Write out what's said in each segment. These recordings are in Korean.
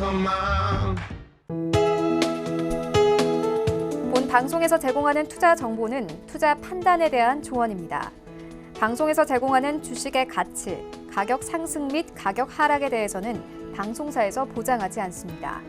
본 방송에서 제공하는 투자 정보는 투자 판단에 대한 조언입니다. 방송에서 제공하는 주식의 가치, 가격 상승 및 가격 하락에 대해서는 방송사에서 보장하지 않습니다.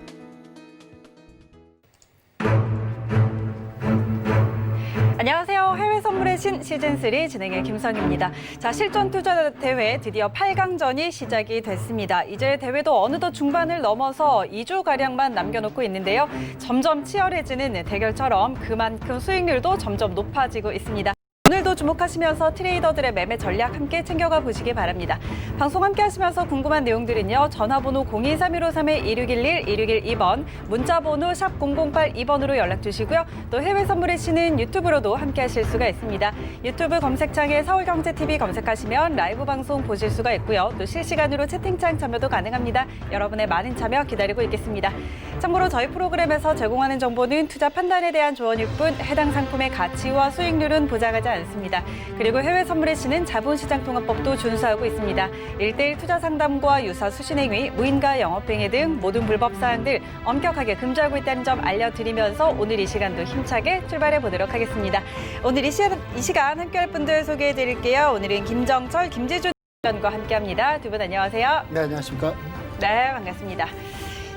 안녕하세요. 해외 선물의 신 시즌3 진행의 김선희입니다. 자, 실전 투자 대회 드디어 8강전이 시작이 됐습니다. 이제 대회도 어느덧 중반을 넘어서 2주가량만 남겨놓고 있는데요. 점점 치열해지는 대결처럼 그만큼 수익률도 점점 높아지고 있습니다. 오늘도 주목하시면서 트레이더들의 매매 전략 함께 챙겨가 보시기 바랍니다. 방송 함께 하시면서 궁금한 내용들은요. 전화번호 02-3153-1611, 1612번, 문자번호 샵 0082번으로 연락 주시고요. 또 해외 선물의 신은 유튜브로도 함께 하실 수가 있습니다. 유튜브 검색창에 서울경제TV 검색하시면 라이브 방송 보실 수가 있고요. 또 실시간으로 채팅창 참여도 가능합니다. 여러분의 많은 참여 기다리고 있겠습니다. 참고로 저희 프로그램에서 제공하는 정보는 투자 판단에 대한 조언일 뿐 해당 상품의 가치와 수익률은 보장하지 않습니다. 그리고 해외 선물의 신은 자본시장통합법도 준수하고 있습니다. 1:1 투자 상담과 유사 수신행위, 무인가 영업행위 등 모든 불법 사항들 엄격하게 금지하고 있다는 점 알려드리면서 오늘 이 시간도 힘차게 출발해 보도록 하겠습니다. 오늘 이 시간 함께할 분들 소개해드릴게요. 오늘은 김정철, 김재준 위원과 함께합니다. 두 분 안녕하세요. 네, 안녕하십니까? 네, 반갑습니다.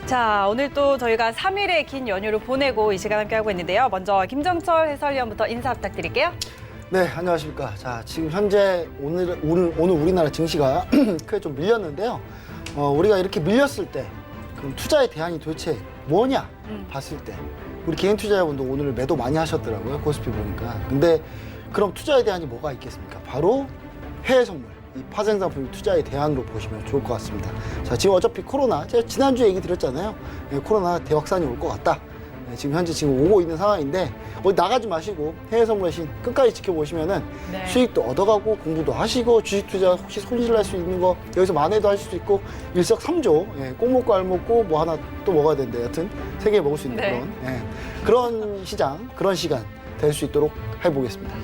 자, 오늘 또 저희가 3일의 긴 연휴를 보내고 이 시간 함께하고 있는데요. 먼저 김정철 해설위원부터 인사 부탁드릴게요. 네, 안녕하십니까? 자, 지금 현재 오늘 우리나라 증시가 크게 좀 밀렸는데요. 우리가 이렇게 밀렸을 때 그럼 투자의 대안이 도대체 뭐냐 봤을 때 우리 개인 투자자분도 오늘 매도 많이 하셨더라고요. 코스피 보니까. 근데 그럼 투자의 대안이 뭐가 있겠습니까? 바로 해외 선물. 이 파생 상품 투자의 대안으로 보시면 좋을 것 같습니다. 자, 지금 어차피 코로나, 제가 지난주에 얘기 드렸잖아요. 네, 코로나 대확산이 올 것 같다. 네, 지금 현재 오고 있는 상황인데 어디 나가지 마시고 해외 선물의 신 끝까지 지켜보시면은 네. 수익도 얻어가고 공부도 하시고 주식 투자 혹시 손실 날 수 있는 거 여기서 만회도 하실 수 있고 일석삼조, 예, 꼭 먹고 알 먹고 뭐 하나 또 먹어야 되는데 여튼 세 개 먹을 수 있는 네. 그런 시장, 그런 시간 될 수 있도록 해보겠습니다.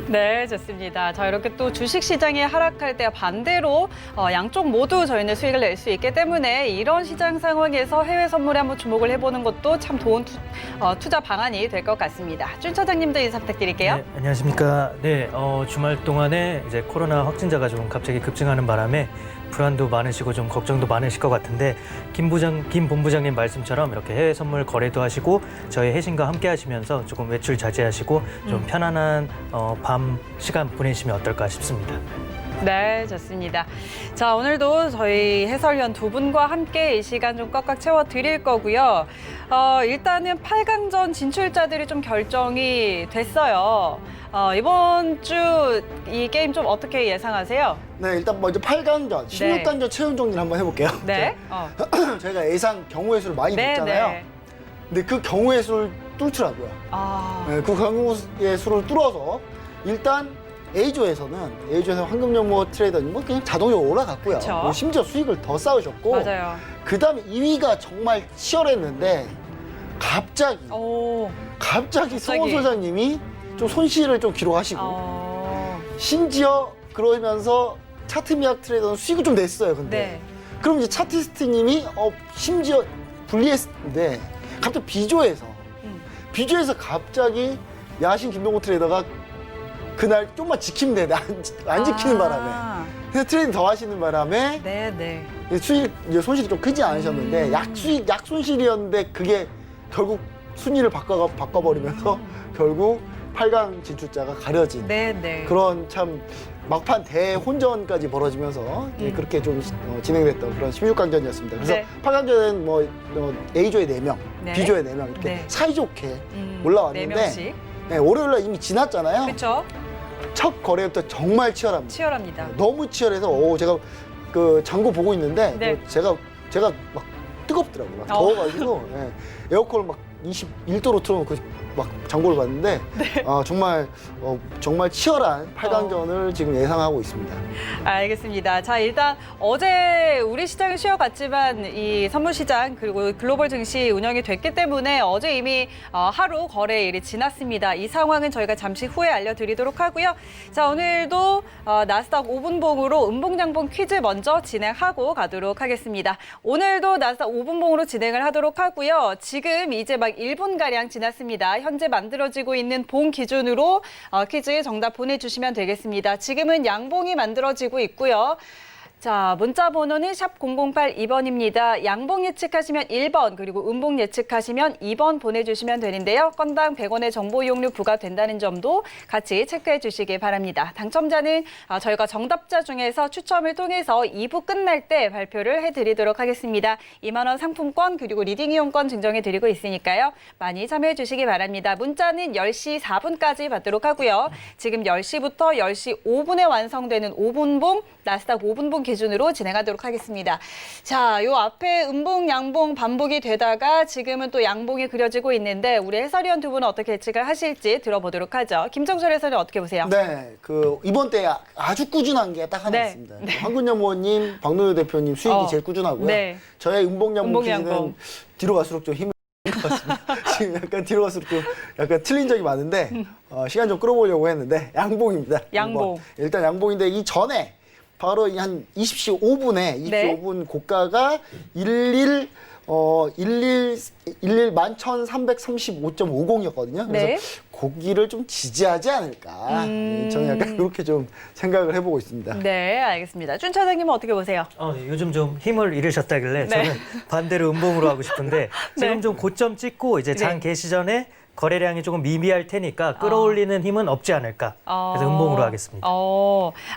네, 좋습니다. 자, 이렇게 또 주식시장이 하락할 때와 반대로 양쪽 모두 저희는 수익을 낼 수 있기 때문에 이런 시장 상황에서 해외 선물에 한번 주목을 해보는 것도 참 좋은 투자 방안이 될 것 같습니다. 준 차장님도 인사 부탁드릴게요. 네, 안녕하십니까. 네, 주말 동안에 이제 코로나 확진자가 좀 갑자기 급증하는 바람에 불안도 많으시고 좀 걱정도 많으실 것 같은데 김 본부장님 말씀처럼 이렇게 해외 선물 거래도 하시고 저희 해신과 함께 하시면서 조금 외출 자제하시고 좀 편안한 밤 시간 보내시면 어떨까 싶습니다. 네, 좋습니다. 자, 오늘도 저희 해설위원 두 분과 함께 이 시간 좀 꽉꽉 채워드릴 거고요. 일단은 8강전 진출자들이 좀 결정이 됐어요. 이번 주 이 게임 좀 어떻게 예상하세요? 네, 일단 먼저 8강전, 16강전 최종 정리를 한번 해볼게요. 네. 저희가 예상 경우의 수를 많이 네, 냈잖아요. 네. 근데 그 경우의 수를 뚫더라고요. 네, 그 경우의 수를 뚫어서 일단 A조에서는 황금연못 트레이더님 뭐 그냥 자동으로 올라갔고요. 그쵸. 뭐 심지어 수익을 더 쌓으셨고, 맞아요. 그 다음에 2위가 정말 치열했는데 갑자기 성원 소장님이 좀 손실을 좀 기록하시고 심지어 그러면서 차트미약 트레이더는 수익을 좀 냈어요. 근데 네. 그럼 이제 차티스트님이 심지어 불리했는데 갑자기 비조에서 갑자기 야신 김동호 트레이더가 그날 좀만 지키면 되는데 안 지키는 바람에 그래서 트레이딩 더 하시는 바람에 네. 수익 이제 손실이 좀 크지 않으셨는데 약 손실이었는데 그게 결국 순위를 바꿔버리면서 결국 8강 진출자가 가려진 네. 그런 참 막판 대혼전까지 벌어지면서 그렇게 좀 진행됐던 그런 16강전이었습니다. 그래서 네. 8강전은 뭐 A조에 4명, 네. B조에 4명 이렇게 네. 사이좋게 올라왔는데 4명씩. 네, 월요일날 이미 지났잖아요. 그렇죠. 첫 거래부터 정말 치열합니다. 치열합니다. 너무 치열해서 제가 그 장고 보고 있는데 네. 제가 막 뜨겁더라고요. 막 더워가지고 에어컨을 막 21도로 틀어놓고 막 장고를 봤는데 정말 치열한 8강전을 지금 예상하고 있습니다. 알겠습니다. 자, 일단 어제 우리 시장은 쉬어갔지만 이 선물시장 그리고 글로벌 증시 운영이 됐기 때문에 어제 이미 하루 거래일이 지났습니다. 이 상황은 저희가 잠시 후에 알려드리도록 하고요. 자, 오늘도 나스닥 5분봉으로 음봉양봉 퀴즈 먼저 진행하고 가도록 하겠습니다. 오늘도 나스닥 5분봉으로 진행을 하도록 하고요. 지금 이제 막 1분가량 지났습니다. 현재 만들어지고 있는 봉 기준으로 퀴즈 정답 보내주시면 되겠습니다. 지금은 양봉이 만들어지고 있고요. 자, 문자 번호는 샵 0082번입니다. 양봉 예측하시면 1번, 그리고 음봉 예측하시면 2번 보내주시면 되는데요. 건당 100원의 정보 이용료 부과된다는 점도 같이 체크해 주시기 바랍니다. 당첨자는 저희가 정답자 중에서 추첨을 통해서 2부 끝날 때 발표를 해드리도록 하겠습니다. 2만 원 상품권 그리고 리딩 이용권 증정해 드리고 있으니까요. 많이 참여해 주시기 바랍니다. 문자는 10시 4분까지 받도록 하고요. 지금 10시부터 10시 5분에 완성되는 5분봉, 나스닥 5분봉 기준으로 진행하도록 하겠습니다. 자, 요 앞에 음봉, 양봉 반복이 되다가 지금은 또 양봉이 그려지고 있는데 우리 해설위원 두 분은 어떻게 예측을 하실지 들어보도록 하죠. 김정철 해설위원 어떻게 보세요? 네, 이번 때 아주 꾸준한 게 딱 하나 네. 있습니다. 황근영 의원님, 박노효 대표님 수익이 제일 꾸준하고요. 네. 저의 음봉양봉 퀴즈는 음봉양봉. 뒤로 갈수록 좀 힘을 것 같습니다. 지금 약간 뒤로 갈수록 좀 약간 틀린 적이 많은데 시간 좀 끌어보려고 했는데 양봉입니다. 양봉. 2번. 일단 양봉인데 이 전에 바로 한 20시 5분에 네. 5분 고가가 11,335.50이었거든요. 그래서 네. 고기를 좀 지지하지 않을까. 저는 약간 그렇게 좀 생각을 해보고 있습니다. 네, 알겠습니다. 준 차장님은 어떻게 보세요? 요즘 좀 힘을 잃으셨다길래 네. 저는 반대로 음봉으로 하고 싶은데 지금 네. 좀 고점 찍고 이제 장 네. 개시 전에 거래량이 조금 미미할 테니까 끌어올리는 힘은 없지 않을까. 그래서 음봉으로 하겠습니다.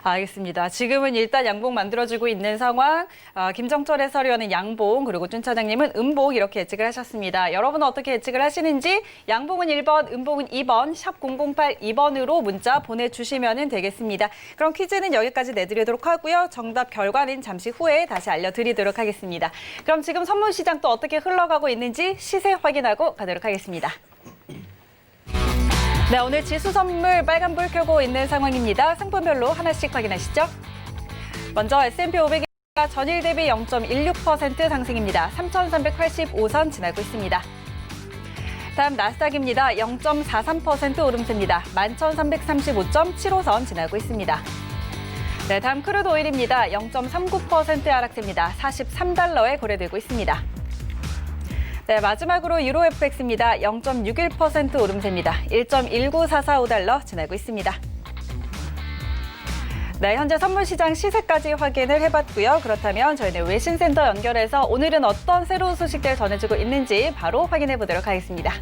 알겠습니다. 지금은 일단 양봉 만들어지고 있는 상황. 김정철 해설위원은 양봉, 그리고 준 차장님은 음봉 이렇게 예측을 하셨습니다. 여러분은 어떻게 예측을 하시는지 양봉은 1번, 음봉은 2번, 샵 0082번으로 문자 보내주시면 되겠습니다. 그럼 퀴즈는 여기까지 내드리도록 하고요. 정답 결과는 잠시 후에 다시 알려드리도록 하겠습니다. 그럼 지금 선물 시장 또 어떻게 흘러가고 있는지 시세 확인하고 가도록 하겠습니다. 네, 오늘 지수 선물 빨간불 켜고 있는 상황입니다. 상품별로 하나씩 확인하시죠. 먼저 S&P 500이 전일 대비 0.16% 상승입니다. 3,385선 지나고 있습니다. 다음 나스닥입니다. 0.43% 오름세입니다. 11,335.75선 지나고 있습니다. 네, 다음 크루드 오일입니다. 0.39% 하락세입니다. 43달러에 거래되고 있습니다. 네, 마지막으로 유로 FX입니다. 0.61% 오름세입니다. 1.19445달러 지나고 있습니다. 네, 현재 선물시장 시세까지 확인을 해봤고요. 그렇다면 저희는 외신센터 연결해서 오늘은 어떤 새로운 소식들 전해지고 있는지 바로 확인해 보도록 하겠습니다.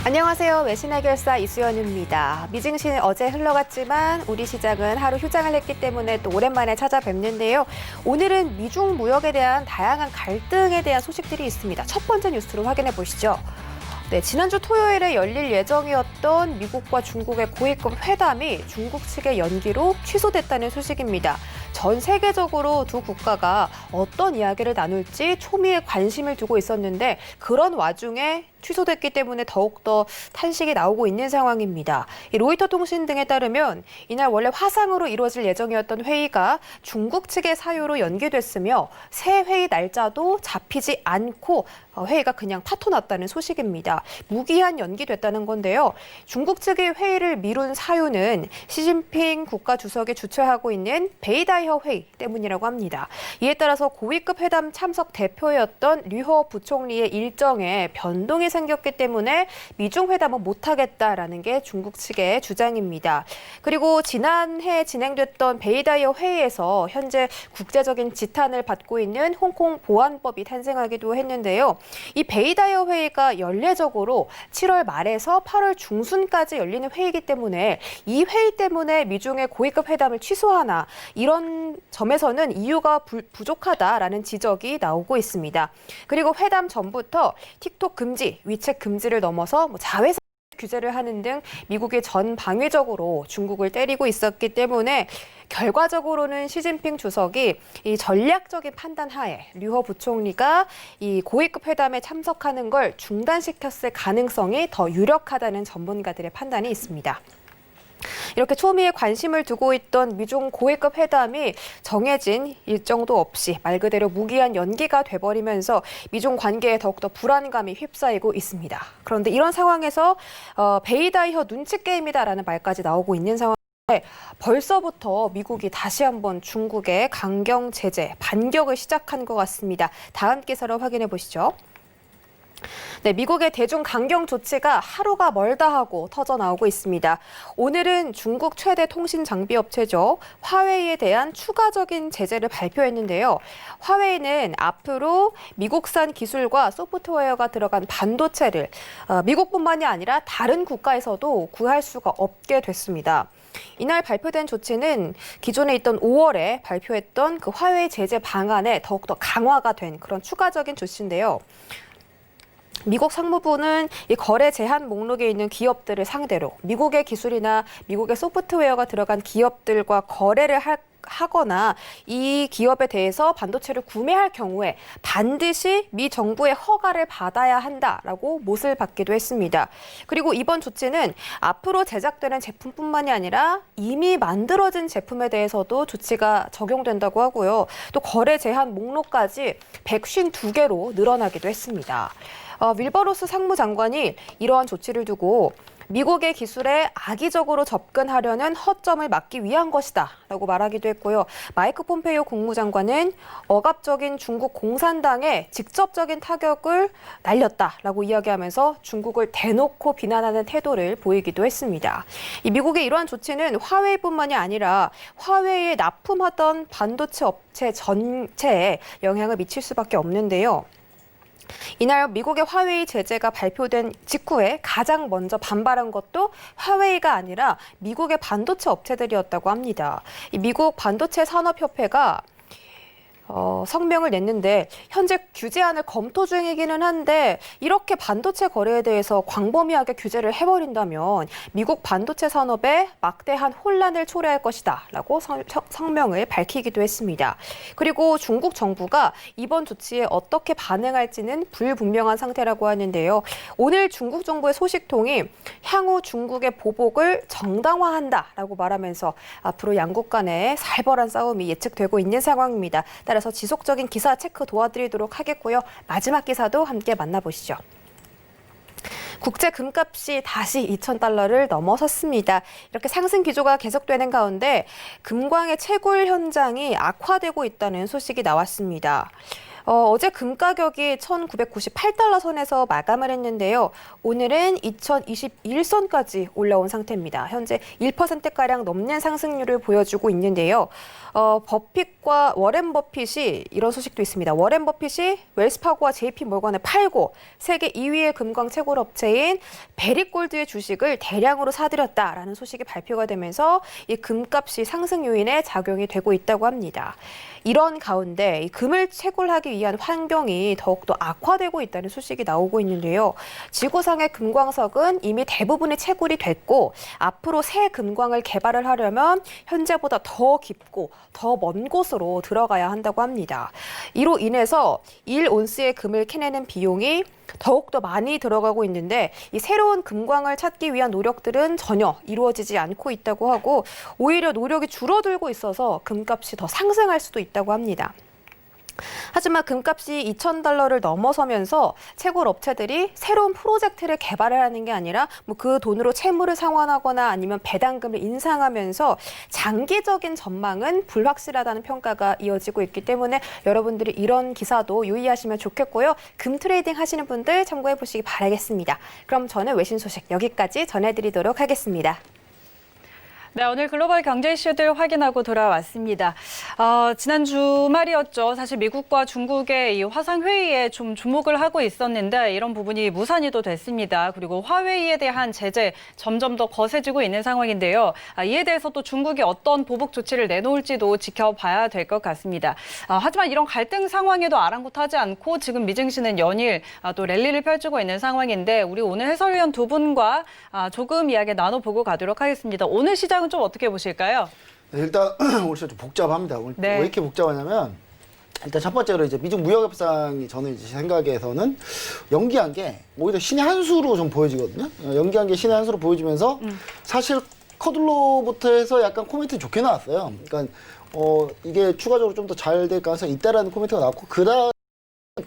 안녕하세요. 외신해결사 이수연입니다. 미증시는 어제 흘러갔지만 우리 시장은 하루 휴장을 했기 때문에 또 오랜만에 찾아뵙는데요. 오늘은 미중 무역에 대한 다양한 갈등에 대한 소식들이 있습니다. 첫 번째 뉴스로 확인해 보시죠. 네, 지난주 토요일에 열릴 예정이었던 미국과 중국의 고위급 회담이 중국 측의 연기로 취소됐다는 소식입니다. 전 세계적으로 두 국가가 어떤 이야기를 나눌지 초미의 관심을 두고 있었는데 그런 와중에 취소됐기 때문에 더욱더 탄식이 나오고 있는 상황입니다. 로이터 통신 등에 따르면 이날 원래 화상으로 이루어질 예정이었던 회의가 중국 측의 사유로 연기됐으며 새 회의 날짜도 잡히지 않고 회의가 그냥 파토났다는 소식입니다. 무기한 연기됐다는 건데요. 중국 측의 회의를 미룬 사유는 시진핑 국가주석이 주최하고 있는 베이다이허 회의 때문이라고 합니다. 이에 따라서 고위급 회담 참석 대표였던 류허 부총리의 일정에 변동이 생겼기 때문에 미중 회담은 못하겠다라는 게 중국 측의 주장입니다. 그리고 지난해 진행됐던 베이다이어 회의에서 현재 국제적인 지탄을 받고 있는 홍콩 보안법이 탄생하기도 했는데요. 이 베이다이어 회의가 연례적으로 7월 말에서 8월 중순까지 열리는 회의이기 때문에 이 회의 때문에 미중의 고위급 회담을 취소하나 이런 점에서는 이유가 부족하다라는 지적이 나오고 있습니다. 그리고 회담 전부터 틱톡 금지, 위챗 금지를 넘어서 자회사 규제를 하는 등 미국이 전 방위적으로 중국을 때리고 있었기 때문에 결과적으로는 시진핑 주석이 이 전략적인 판단 하에 류허 부총리가 이 고위급 회담에 참석하는 걸 중단시켰을 가능성이 더 유력하다는 전문가들의 판단이 있습니다. 이렇게 초미에 관심을 두고 있던 미중 고위급 회담이 정해진 일정도 없이 말 그대로 무기한 연기가 돼버리면서 미중 관계에 더욱더 불안감이 휩싸이고 있습니다. 그런데 이런 상황에서 베이다이허 눈치 게임이다라는 말까지 나오고 있는 상황. 벌써부터 미국이 다시 한번 중국의 강경 제재, 반격을 시작한 것 같습니다. 다음 기사로 확인해 보시죠. 네, 미국의 대중 강경 조치가 하루가 멀다 하고 터져 나오고 있습니다. 오늘은 중국 최대 통신 장비 업체죠. 화웨이에 대한 추가적인 제재를 발표했는데요. 화웨이는 앞으로 미국산 기술과 소프트웨어가 들어간 반도체를 미국뿐만이 아니라 다른 국가에서도 구할 수가 없게 됐습니다. 이날 발표된 조치는 기존에 있던 5월에 발표했던 그 화웨이 제재 방안에 더욱더 강화가 된 그런 추가적인 조치인데요. 미국 상무부는 이 거래 제한 목록에 있는 기업들을 상대로 미국의 기술이나 미국의 소프트웨어가 들어간 기업들과 거래를 하거나 이 기업에 대해서 반도체를 구매할 경우에 반드시 미 정부의 허가를 받아야 한다라고 못을 받기도 했습니다. 그리고 이번 조치는 앞으로 제작되는 제품뿐만이 아니라 이미 만들어진 제품에 대해서도 조치가 적용된다고 하고요. 또 거래 제한 목록까지 152개로 늘어나기도 했습니다. 윌버로스 상무장관이 이러한 조치를 두고 미국의 기술에 악의적으로 접근하려는 허점을 막기 위한 것이다 라고 말하기도 했고요. 마이크 폼페이오 국무장관은 억압적인 중국 공산당에 직접적인 타격을 날렸다라고 이야기하면서 중국을 대놓고 비난하는 태도를 보이기도 했습니다. 이 미국의 이러한 조치는 화웨이뿐만이 아니라 화웨이에 납품하던 반도체 업체 전체에 영향을 미칠 수밖에 없는데요. 이날 미국의 화웨이 제재가 발표된 직후에 가장 먼저 반발한 것도 화웨이가 아니라 미국의 반도체 업체들이었다고 합니다. 이 미국 반도체 산업협회가 성명을 냈는데 현재 규제안을 검토 중이기는 한데 이렇게 반도체 거래에 대해서 광범위하게 규제를 해버린다면 미국 반도체 산업에 막대한 혼란을 초래할 것이다 라고 성명을 밝히기도 했습니다. 그리고 중국 정부가 이번 조치에 어떻게 반응할지는 불분명한 상태라고 하는데요. 오늘 중국 정부의 소식통이 향후 중국의 보복을 정당화한다라고 말하면서 앞으로 양국 간의 살벌한 싸움이 예측되고 있는 상황입니다. 따라서 지속적인 기사 체크 도와드리도록 하겠고요. 마지막 기사도 함께 만나보시죠. 국제 금값이 다시 2,000달러를 넘어섰습니다. 이렇게 상승 기조가 계속되는 가운데 금광의 채굴 현장이 악화되고 있다는 소식이 나왔습니다. 어제 금 가격이 1,998달러 선에서 마감을 했는데요. 오늘은 2,021선까지 올라온 상태입니다. 현재 1%가량 넘는 상승률을 보여주고 있는데요. 버핏과 워렌 버핏이 이런 소식도 있습니다. 워렌 버핏이 웰스파고와 JP 몰건을 팔고 세계 2위의 금광 채굴 업체인 베리골드의 주식을 대량으로 사들였다라는 소식이 발표가 되면서 이 금값이 상승 요인에 작용이 되고 있다고 합니다. 이런 가운데 이 금을 채굴하기 위한 환경이 더욱더 악화되고 있다는 소식이 나오고 있는데요. 지구상의 금광석은 이미 대부분이 채굴이 됐고 앞으로 새 금광을 개발을 하려면 현재보다 더 깊고 더 먼 곳으로 들어가야 한다고 합니다. 이로 인해서 1온스의 금을 캐내는 비용이 더욱더 많이 들어가고 있는데 이 새로운 금광을 찾기 위한 노력들은 전혀 이루어지지 않고 있다고 하고 오히려 노력이 줄어들고 있어서 금값이 더 상승할 수도 있다고 합니다. 하지만 금값이 2,000달러를 넘어서면서 채굴 업체들이 새로운 프로젝트를 개발을 하는 게 아니라 그 돈으로 채무를 상환하거나 아니면 배당금을 인상하면서 장기적인 전망은 불확실하다는 평가가 이어지고 있기 때문에 여러분들이 이런 기사도 유의하시면 좋겠고요. 금 트레이딩 하시는 분들 참고해 보시기 바라겠습니다. 그럼 저는 외신 소식 여기까지 전해드리도록 하겠습니다. 네, 오늘 글로벌 경제 이슈들 확인하고 돌아왔습니다. 지난 주말이었죠. 사실 미국과 중국의 이 화상회의에 좀 주목을 하고 있었는데 이런 부분이 무산이 또 됐습니다. 그리고 화웨이에 대한 제재 점점 더 거세지고 있는 상황인데요. 이에 대해서 또 중국이 어떤 보복 조치를 내놓을지도 지켜봐야 될 것 같습니다. 하지만 이런 갈등 상황에도 아랑곳하지 않고 지금 미증시는 연일 또 랠리를 펼치고 있는 상황인데 우리 오늘 해설위원 두 분과 조금 이야기 나눠보고 가도록 하겠습니다. 오늘 시장은 좀 어떻게 보실까요? 네, 일단 오늘 좀 복잡합니다. 오늘 네. 왜 이렇게 복잡하냐면 일단 첫 번째로 이제 미중 무역 협상이 저는 이제 생각에서는 연기한 게 오히려 신의 한 수로 좀 보여지거든요. 연기한 게 신의 한 수로 보여지면서 사실 커둘로부터 해서 약간 코멘트 좋게 나왔어요. 그러니까 이게 추가적으로 좀 더 잘 될 가능성이 있다라는 코멘트가 나왔고 그다음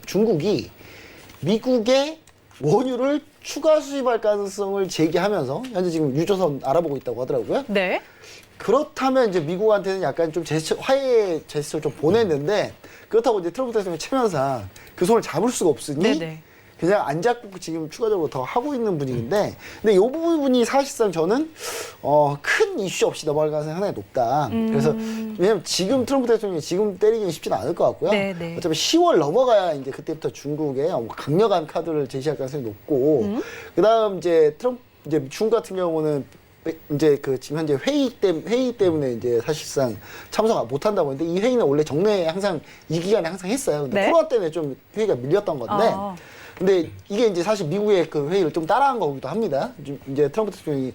중국이 미국의 원유를 추가 수입할 가능성을 제기하면서 현재 지금 유조선 알아보고 있다고 하더라고요. 네. 그렇다면 이제 미국한테는 약간 좀 화해 제스처를 좀 보냈는데 그렇다고 이제 트럼프 대통령의 체면상 그 손을 잡을 수가 없으니 네네. 그냥 안 잡고 지금 추가적으로 더 하고 있는 분위기인데 근데 이 부분이 사실상 저는 큰 이슈 없이 넘어갈 가능성이 상당히 높다. 그래서 왜냐면 지금 트럼프 대통령이 지금 때리기는 쉽지는 않을 것 같고요. 네네. 어차피 10월 넘어가야 이제 그때부터 중국에 강력한 카드를 제시할 가능성이 높고 그다음 이제 이제 중국 같은 경우는 이제 지금 현재 회의 때문에 이제 사실상 참석 못 한다고 했는데 이 회의는 원래 정례에 항상 이 기간에 항상 했어요. 근데 네. 코로나 때문에 좀 회의가 밀렸던 건데 근데 이게 이제 사실 미국의 그 회의를 좀 따라한 거기도 합니다. 이제 트럼프 대통령이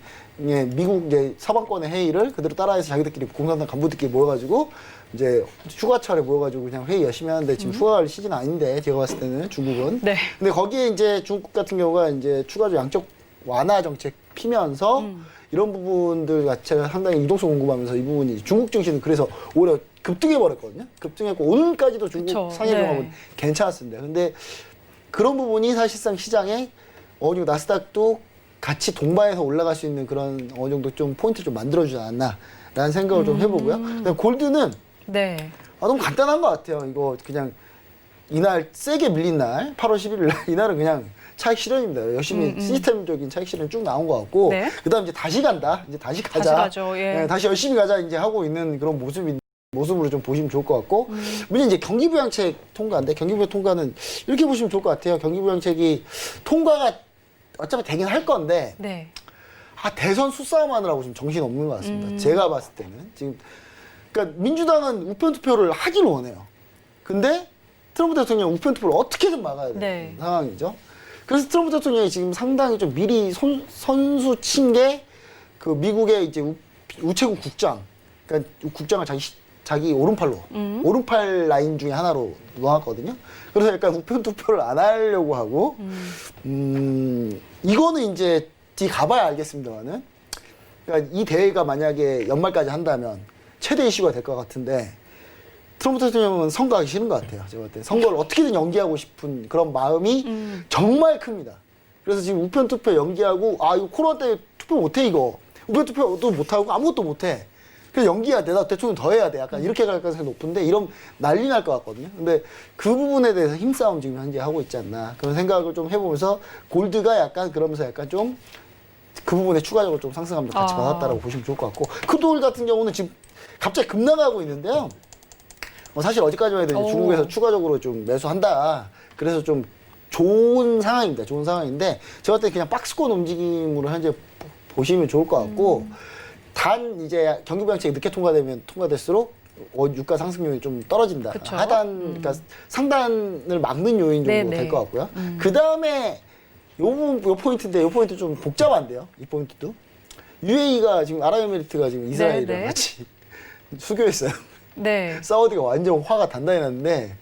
미국 이제 서방권의 회의를 그대로 따라해서 자기들끼리 공산당 간부들끼리 모여가지고 이제 휴가철에 모여가지고 그냥 회의 열심히 하는데 지금 휴가 갈 시즌 아닌데 제가 봤을 때는 중국은. 네. 근데 거기에 이제 중국 같은 경우가 이제 추가적으로 양적 완화 정책 피면서 이런 부분들 자체가 상당히 유동성 궁금하면서 이 부분이 중국 증시는 그래서 오히려 급등해 버렸거든요. 급등했고 오늘까지도 중국 그쵸. 상해 네. 종합은 괜찮았습니다. 근데 그런 부분이 사실상 시장에 어느 정도 나스닥도 같이 동반해서 올라갈 수 있는 그런 어느 정도 좀 포인트를 좀 만들어주지 않았나라는 생각을 좀 해보고요. 그다음에 골드는 네. 너무 간단한 것 같아요. 이거 그냥 이날 세게 밀린 날 8월 11일 날 이날은 그냥 차익 실현입니다. 열심히 시스템적인 차익 실현 쭉 나온 것 같고 네. 그다음 이제 다시 간다. 이제 다시 가자. 다시 가죠. 예. 네, 다시 열심히 가자 이제 하고 있는 그런 모습으로 좀 보시면 좋을 것 같고 문제 이제 경기부양책 통과인데 경기부양 통과는 이렇게 보시면 좋을 것 같아요. 경기부양책이 통과가 어차피 되긴 할 건데 네. 대선 수싸움 하느라고 지금 정신 없는 것 같습니다. 제가 봤을 때는 지금 그러니까 민주당은 우편 투표를 하긴 원해요. 근데 트럼프 대통령 우편 투표를 어떻게든 막아야 되는 네. 상황이죠. 그래서 트럼프 대통령이 지금 상당히 좀 미리 선수 친 게 그 미국의 이제 우체국 국장, 그러니까 국장을 자기 오른팔로 오른팔 라인 중에 하나로 놓았거든요. 그래서 약간 우편 투표를 안 하려고 하고 이거는 이제 뒤 가봐야 알겠습니다만은 그러니까 이 대회가 만약에 연말까지 한다면 최대 이슈가 될 것 같은데 트럼프 대통령은 선거하기 싫은 것 같아요. 제가 볼 때 선거를 어떻게든 연기하고 싶은 그런 마음이 정말 큽니다. 그래서 지금 우편 투표 연기하고 이거 코로나 때문에 투표 못해 이거 우편 투표도 못하고 아무것도 못해. 그래서 연기해야 돼. 나 대통령 더 해야 돼. 약간 이렇게 갈 가능성이 높은데 이런 난리 날 것 같거든요. 근데 그 부분에 대해서 힘싸움 지금 현재 하고 있지 않나 그런 생각을 좀 해보면서 골드가 약간 그러면서 약간 좀 그 부분에 추가적으로 좀 상승함도 같이 받았다라고 보시면 좋을 것 같고 크돌 같은 경우는 지금 갑자기 급락하고 있는데요. 사실 어제까지만 해도 이제 중국에서 추가적으로 좀 매수한다. 그래서 좀 좋은 상황입니다. 좋은 상황인데 제가 볼때 그냥 박스권 움직임으로 현재 보시면 좋을 것 같고 단 이제 경기부양책이 늦게 통과될수록 유가 상승률이 좀 떨어진다. 그쵸? 그러니까 상단을 막는 요인 정도 네네. 될 것 같고요. 그 다음에 요 포인트인데 요 포인트 좀 복잡한데요. 이 포인트도 UAE가 지금 아랍에미리트가 지금 이스라엘이랑 네네. 같이 수교했어요. 네. 사우디가 완전 화가 단단히 났는데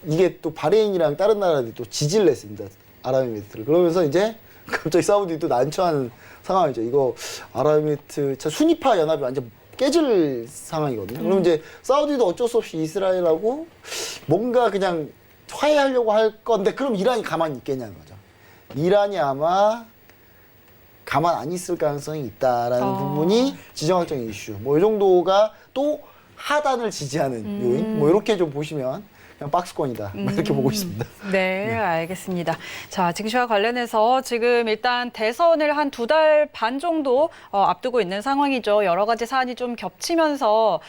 이게 또 바레인이랑 다른 나라들이 또 지지를 했습니다. 아랍에미리트를. 그러면서 이제 갑자기 사우디도 난처한 상황이죠. 이거 아랍에미리트 순위파 연합이 완전 깨질 상황이거든요. 그럼 이제 사우디도 어쩔 수 없이 이스라엘하고 뭔가 그냥 화해하려고 할 건데 그럼 이란이 가만히 있겠냐는 거죠. 이란이 아마 가만 안 있을 가능성이 있다라는 부분이 지정학적인 이슈. 이 정도가 또 하단을 지지하는 요인. 이렇게 좀 보시면 그냥 박스권이다. 이렇게 보고 있습니다. 네, 알겠습니다. 자, 증시와 관련해서 지금 일단 대선을 한 2달 반 정도 앞두고 있는 상황이죠. 여러 가지 사안이 좀 겹치면서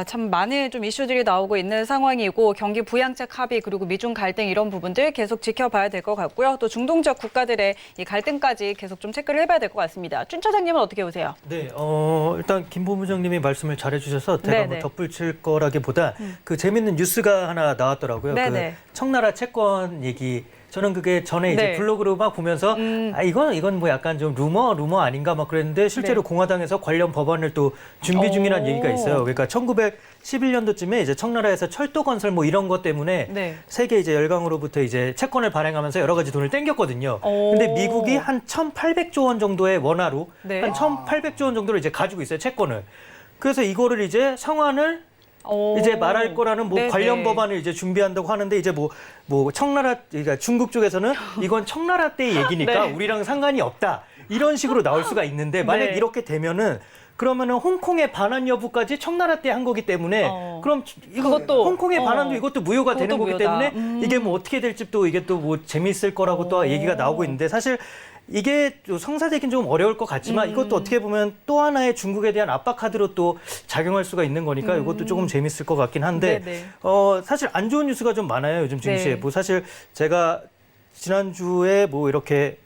참 많은 좀 이슈들이 나오고 있는 상황이고 경기 부양책 합의 그리고 미중 갈등 이런 부분들 계속 지켜봐야 될 것 같고요. 또 중동 지역 국가들의 이 갈등까지 계속 좀 체크를 해봐야 될 것 같습니다. 준 차장님은 어떻게 보세요? 네, 일단 김 본부장님이 말씀을 잘해주셔서 제가 네네. 뭐 덧붙일 거라기보다 그 재밌는 뉴스가 하나 나왔더라고요. 네네. 그 청나라 채권 얘기. 저는 그게 전에 이제 네. 블로그로 막 보면서 이건 뭐 약간 좀 루머 아닌가 막 그랬는데 실제로 네. 공화당에서 관련 법안을 또 준비 중이라는 오. 얘기가 있어요. 그러니까 1911년도쯤에 이제 청나라에서 철도 건설 뭐 이런 것 때문에 네. 세계 이제 열강으로부터 이제 채권을 발행하면서 여러 가지 돈을 땡겼거든요. 오. 근데 미국이 한 1,800조 원 정도의 원화로 네. 한 1,800조 원 정도를 이제 가지고 있어요, 채권을. 그래서 이거를 이제 상환을 이제 말할 거라는 뭐 네네. 관련 법안을 이제 준비한다고 하는데 이제 뭐 청나라 그러니까 중국 쪽에서는 이건 청나라 때 얘기니까 네. 우리랑 상관이 없다 이런 식으로 나올 수가 있는데 만약 네. 이렇게 되면은 그러면은 홍콩의 반환 여부까지 청나라 때 한 거기 때문에 그럼 그것도, 홍콩의 반환도 이것도 무효가 되는 그것도 거기 무효다. 때문에 이게 뭐 어떻게 될지 또 이게 또 뭐 재미있을 거라고 또 얘기가 나오고 있는데 사실 이게 좀 성사되긴 좀 어려울 것 같지만 이것도 어떻게 보면 또 하나의 중국에 대한 압박 카드로 또 작용할 수가 있는 거니까 이것도 조금 재밌을 것 같긴 한데 네네. 사실 안 좋은 뉴스가 좀 많아요 요즘 증시에. 네. 뭐 사실 제가 지난주에 뭐 이렇게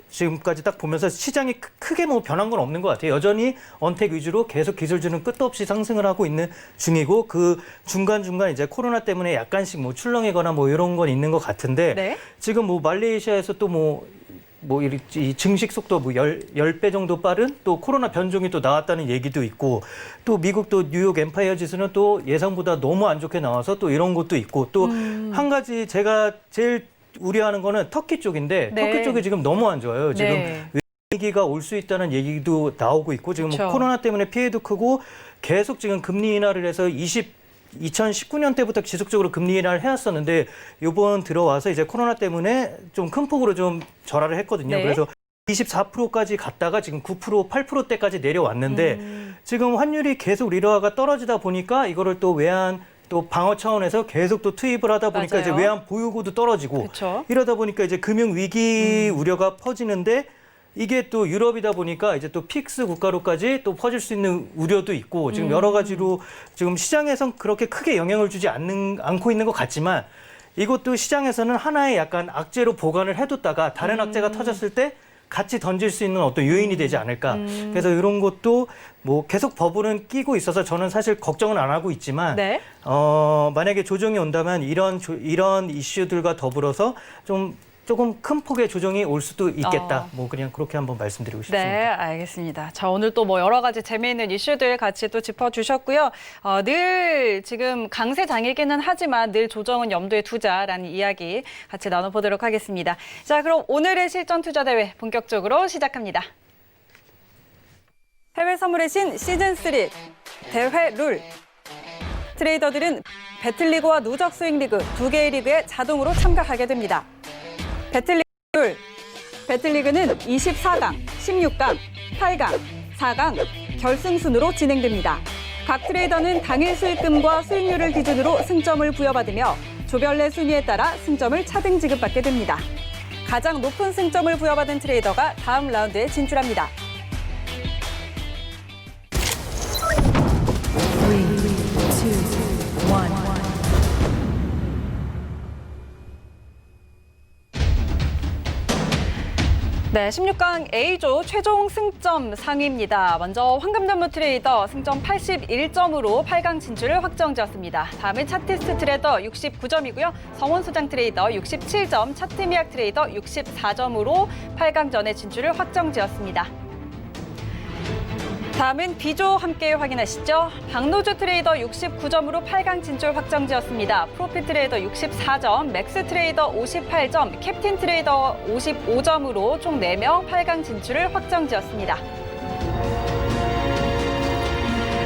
지금까지 딱 보면서 시장이 크게 뭐 변한 건 없는 것 같아요. 여전히 언택 위주로 계속 기술주는 끝도 없이 상승을 하고 있는 중이고 그 중간중간 이제 코로나 때문에 약간씩 뭐 출렁이거나 뭐 이런 건 있는 것 같은데 네. 지금 뭐 말레이시아에서 또 이 증식 속도 뭐 10배 정도 빠른 또 코로나 변종이 또 나왔다는 얘기도 있고 또 미국 또 뉴욕 엠파이어 지수는 또 예상보다 너무 안 좋게 나와서 또 이런 것도 있고 또 한 가지 제가 제일 우려하는 거는 터키 쪽인데 네. 터키 쪽이 지금 너무 안 좋아요. 지금 네. 위기가 올 수 있다는 얘기도 나오고 있고 지금 뭐 그렇죠. 코로나 때문에 피해도 크고 계속 지금 금리 인하를 해서 2019년 때부터 지속적으로 금리 인하를 해왔었는데 이번 들어와서 이제 코로나 때문에 좀 큰 폭으로 좀 절하를 했거든요. 네. 그래서 24%까지 갔다가 지금 9%, 8%대까지 내려왔는데 지금 환율이 계속 리러화가 떨어지다 보니까 이거를 또 외환 또 방어 차원에서 계속 또 투입을 하다 보니까 맞아요. 이제 외환 보유고도 떨어지고 그렇죠. 이러다 보니까 이제 금융 위기 우려가 퍼지는데 이게 또 유럽이다 보니까 이제 또 픽스 국가로까지 또 퍼질 수 있는 우려도 있고 지금 여러 가지로 지금 시장에선 그렇게 크게 영향을 주지 않고 있는 것 같지만 이것도 시장에서는 하나의 약간 악재로 보관을 해뒀다가 다른 악재가 터졌을 때 같이 던질 수 있는 어떤 요인이 되지 않을까. 그래서 이런 것도 뭐 계속 버블은 끼고 있어서 저는 사실 걱정은 안 하고 있지만 네. 만약에 조정이 온다면 이런 이슈들과 더불어서 조금 큰 폭의 조정이 올 수도 있겠다. 뭐 그냥 그렇게 한번 말씀드리고 싶습니다. 네, 알겠습니다. 자, 오늘 또 뭐 여러 가지 재미있는 이슈들 같이 또 짚어주셨고요. 늘 지금 강세장이기는 하지만 늘 조정은 염두에 두자라는 이야기 같이 나눠보도록 하겠습니다. 자, 그럼 오늘의 실전 투자 대회 본격적으로 시작합니다. 해외 선물의 신 시즌3 대회 룰. 트레이더들은 배틀리그와 누적 스윙리그 두 개의 리그에 자동으로 참가하게 됩니다. 배틀리그 룰. 배틀리그는 24강, 16강, 8강, 4강, 결승순으로 진행됩니다. 각 트레이더는 당일 수익금과 수익률을 기준으로 승점을 부여받으며 조별 내 순위에 따라 승점을 차등 지급받게 됩니다. 가장 높은 승점을 부여받은 트레이더가 다음 라운드에 진출합니다. 네, 16강 A조 최종 승점 상위입니다. 먼저 황금전무 트레이더 승점 81점으로 8강 진출을 확정지었습니다. 다음은 차티스트 트레이더 69점이고요. 성원소장 트레이더 67점, 차트미약 트레이더 64점으로 8강전에 진출을 확정지었습니다. 다음은 B조 함께 확인하시죠. 박노주 트레이더 69점으로 8강 진출 확정지었습니다. 프로핏 트레이더 64점, 맥스 트레이더 58점, 캡틴 트레이더 55점으로 총 4명 8강 진출을 확정지었습니다.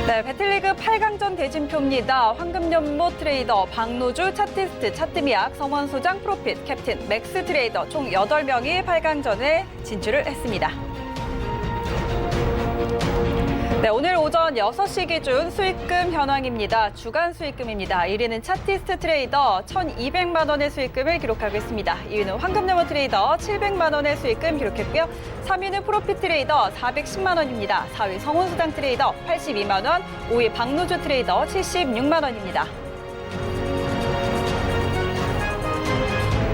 네, 배틀리그 8강전 대진표입니다. 황금연못 트레이더, 박노주, 차티스트, 차트미약, 성원소장, 프로핏, 캡틴, 맥스 트레이더 총 8명이 8강전에 진출을 했습니다. 네, 오늘 오전 6시 기준 수익금 현황입니다. 주간 수익금입니다. 1위는 차티스트 트레이더 1,200만 원의 수익금을 기록하고 있습니다. 2위는 황금네모 트레이더 700만 원의 수익금 기록했고요. 3위는 프로핏 트레이더 410만 원입니다. 4위 성운수당 트레이더 82만 원, 5위 박노주 트레이더 76만 원입니다.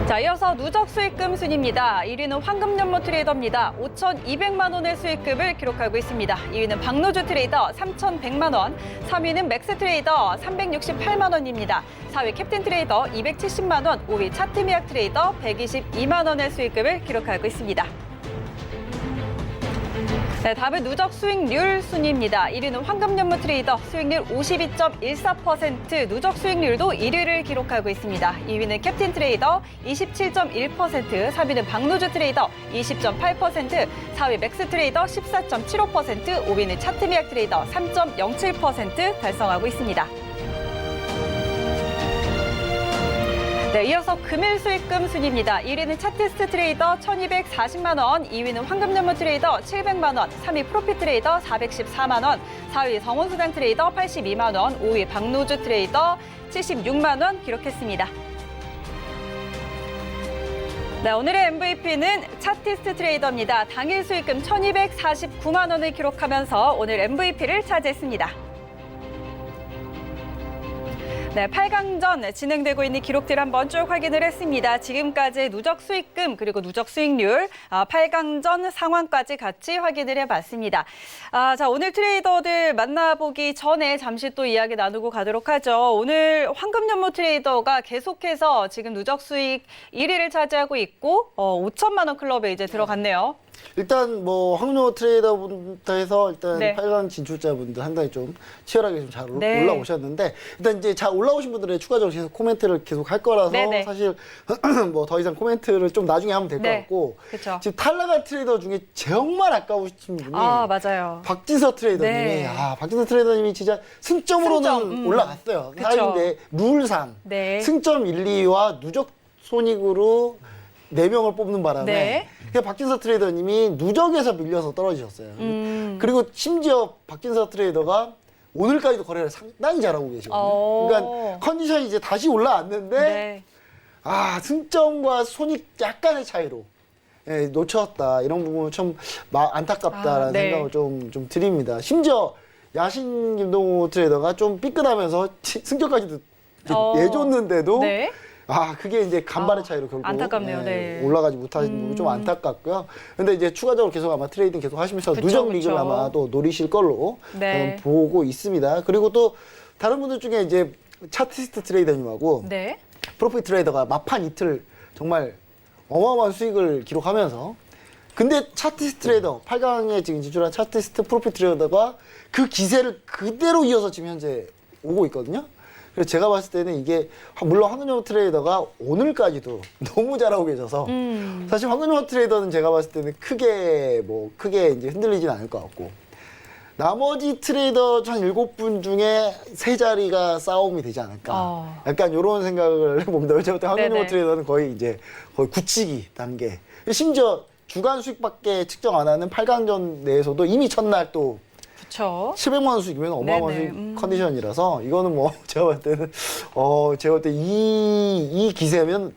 자, 이어서 누적 수익금 순입니다. 1위는 황금연모 트레이더입니다. 5,200만 원의 수익금을 기록하고 있습니다. 2위는 박노주 트레이더 3,100만 원, 3위는 맥스 트레이더 368만 원입니다. 4위 캡틴 트레이더 270만 원, 5위 차트미약 트레이더 122만 원의 수익금을 기록하고 있습니다. 네, 다음은 누적 수익률 순입니다. 1위는 황금연무 트레이더 수익률 52.14%, 누적 수익률도 1위를 기록하고 있습니다. 2위는 캡틴 트레이더 27.1%, 3위는 박노주 트레이더 20.8%, 4위 맥스 트레이더 14.75%, 5위는 차트미약 트레이더 3.07% 달성하고 있습니다. 네, 이어서 금일 수익금 순입니다. 1위는 차티스트 트레이더 1,240만 원, 2위는 황금연무 트레이더 700만 원, 3위 프로핏 트레이더 414만 원, 4위 성운수당 트레이더 82만 원, 5위 박노주 트레이더 76만 원 기록했습니다. 네, 오늘의 MVP는 차티스트 트레이더입니다. 당일 수익금 1,249만 원을 기록하면서 오늘 MVP를 차지했습니다. 네, 8강전 진행되고 있는 기록들 한번 쭉 확인을 했습니다. 지금까지 누적 수익금 그리고 누적 수익률, 8강전 상황까지 같이 확인을 해봤습니다. 자, 오늘 트레이더들 만나보기 전에 잠시 또 이야기 나누고 가도록 하죠. 오늘 황금연모 트레이더가 계속해서 지금 누적 수익 1위를 차지하고 있고 5천만 원 클럽에 이제 들어갔네요. 일단 뭐 황금연모 트레이더부터 해서 일단 네. 8강 진출자분들 상당히 좀 치열하게 좀 잘 네. 올라오셨는데, 일단 이제 잘 올라오신 분들의 추가적으로 계속 코멘트를 계속 할 거라서 네네. 사실 뭐 더 이상 코멘트를 좀 나중에 하면 될 것 네. 같고, 그렇죠. 지금 탈락한 트레이더 중에 정말 아까우신 분이 맞아요. 박진서 트레이더님이, 네. 박진서 트레이더님이 진짜 승점으로는 승점, 올라갔어요. 그쵸. 사실인데 룰상 네. 승점 1, 2위와 누적 손익으로 4명을 뽑는 바람에 네. 그냥 박진서 트레이더님이 누적에서 밀려서 떨어지셨어요. 그리고 심지어 박진서 트레이더가 오늘까지도 거래를 상당히 잘하고 계시거든요. 그러니까 컨디션이 이제 다시 올라왔는데 네. 승점과 손익 약간의 차이로 놓쳤다. 이런 부분은 좀 안타깝다라는 네. 생각을 좀 드립니다. 심지어 야신 김동우 트레이더가 좀 삐끗하면서 승격까지도 내줬는데도 네. 그게 이제 간발의 차이로 결국 안타깝네요. 네. 올라가지 못하신 부분이 좀 안타깝고요. 근데 이제 추가적으로 계속 아마 트레이딩 계속 하시면서 그쵸, 누적 그쵸. 리그를 아마 또 노리실 걸로 네. 보고 있습니다. 그리고 또 다른 분들 중에 이제 차티스트 트레이더님하고 네. 프로핏 트레이더가 마판 이틀 정말 어마어마한 수익을 기록하면서, 근데 차티스트 트레이더 8강에 지금 진출한 차티스트 프로핏 트레이더가 그 기세를 그대로 이어서 지금 현재 오고 있거든요. 그래서 제가 봤을 때는 이게 물론 황금연모 트레이더가 오늘까지도 너무 잘하고 계셔서 사실 황금연모 트레이더는 제가 봤을 때는 크게 이제 흔들리진 않을 것 같고, 나머지 트레이더 한 7분 중에 3자리가 싸움이 되지 않을까. 약간 이런 생각을 해봅니다. 제가 볼 때 황금연모 네네. 트레이더는 거의 굳히기 단계. 심지어 주간 수익밖에 측정 안 하는 8강전 내에서도 이미 첫날 또 그렇죠. 700만 원 수익이면 어마어마한 네네. 수익 컨디션이라서 이거는 뭐 제가 볼 때는 제가 볼 때 이 기세면은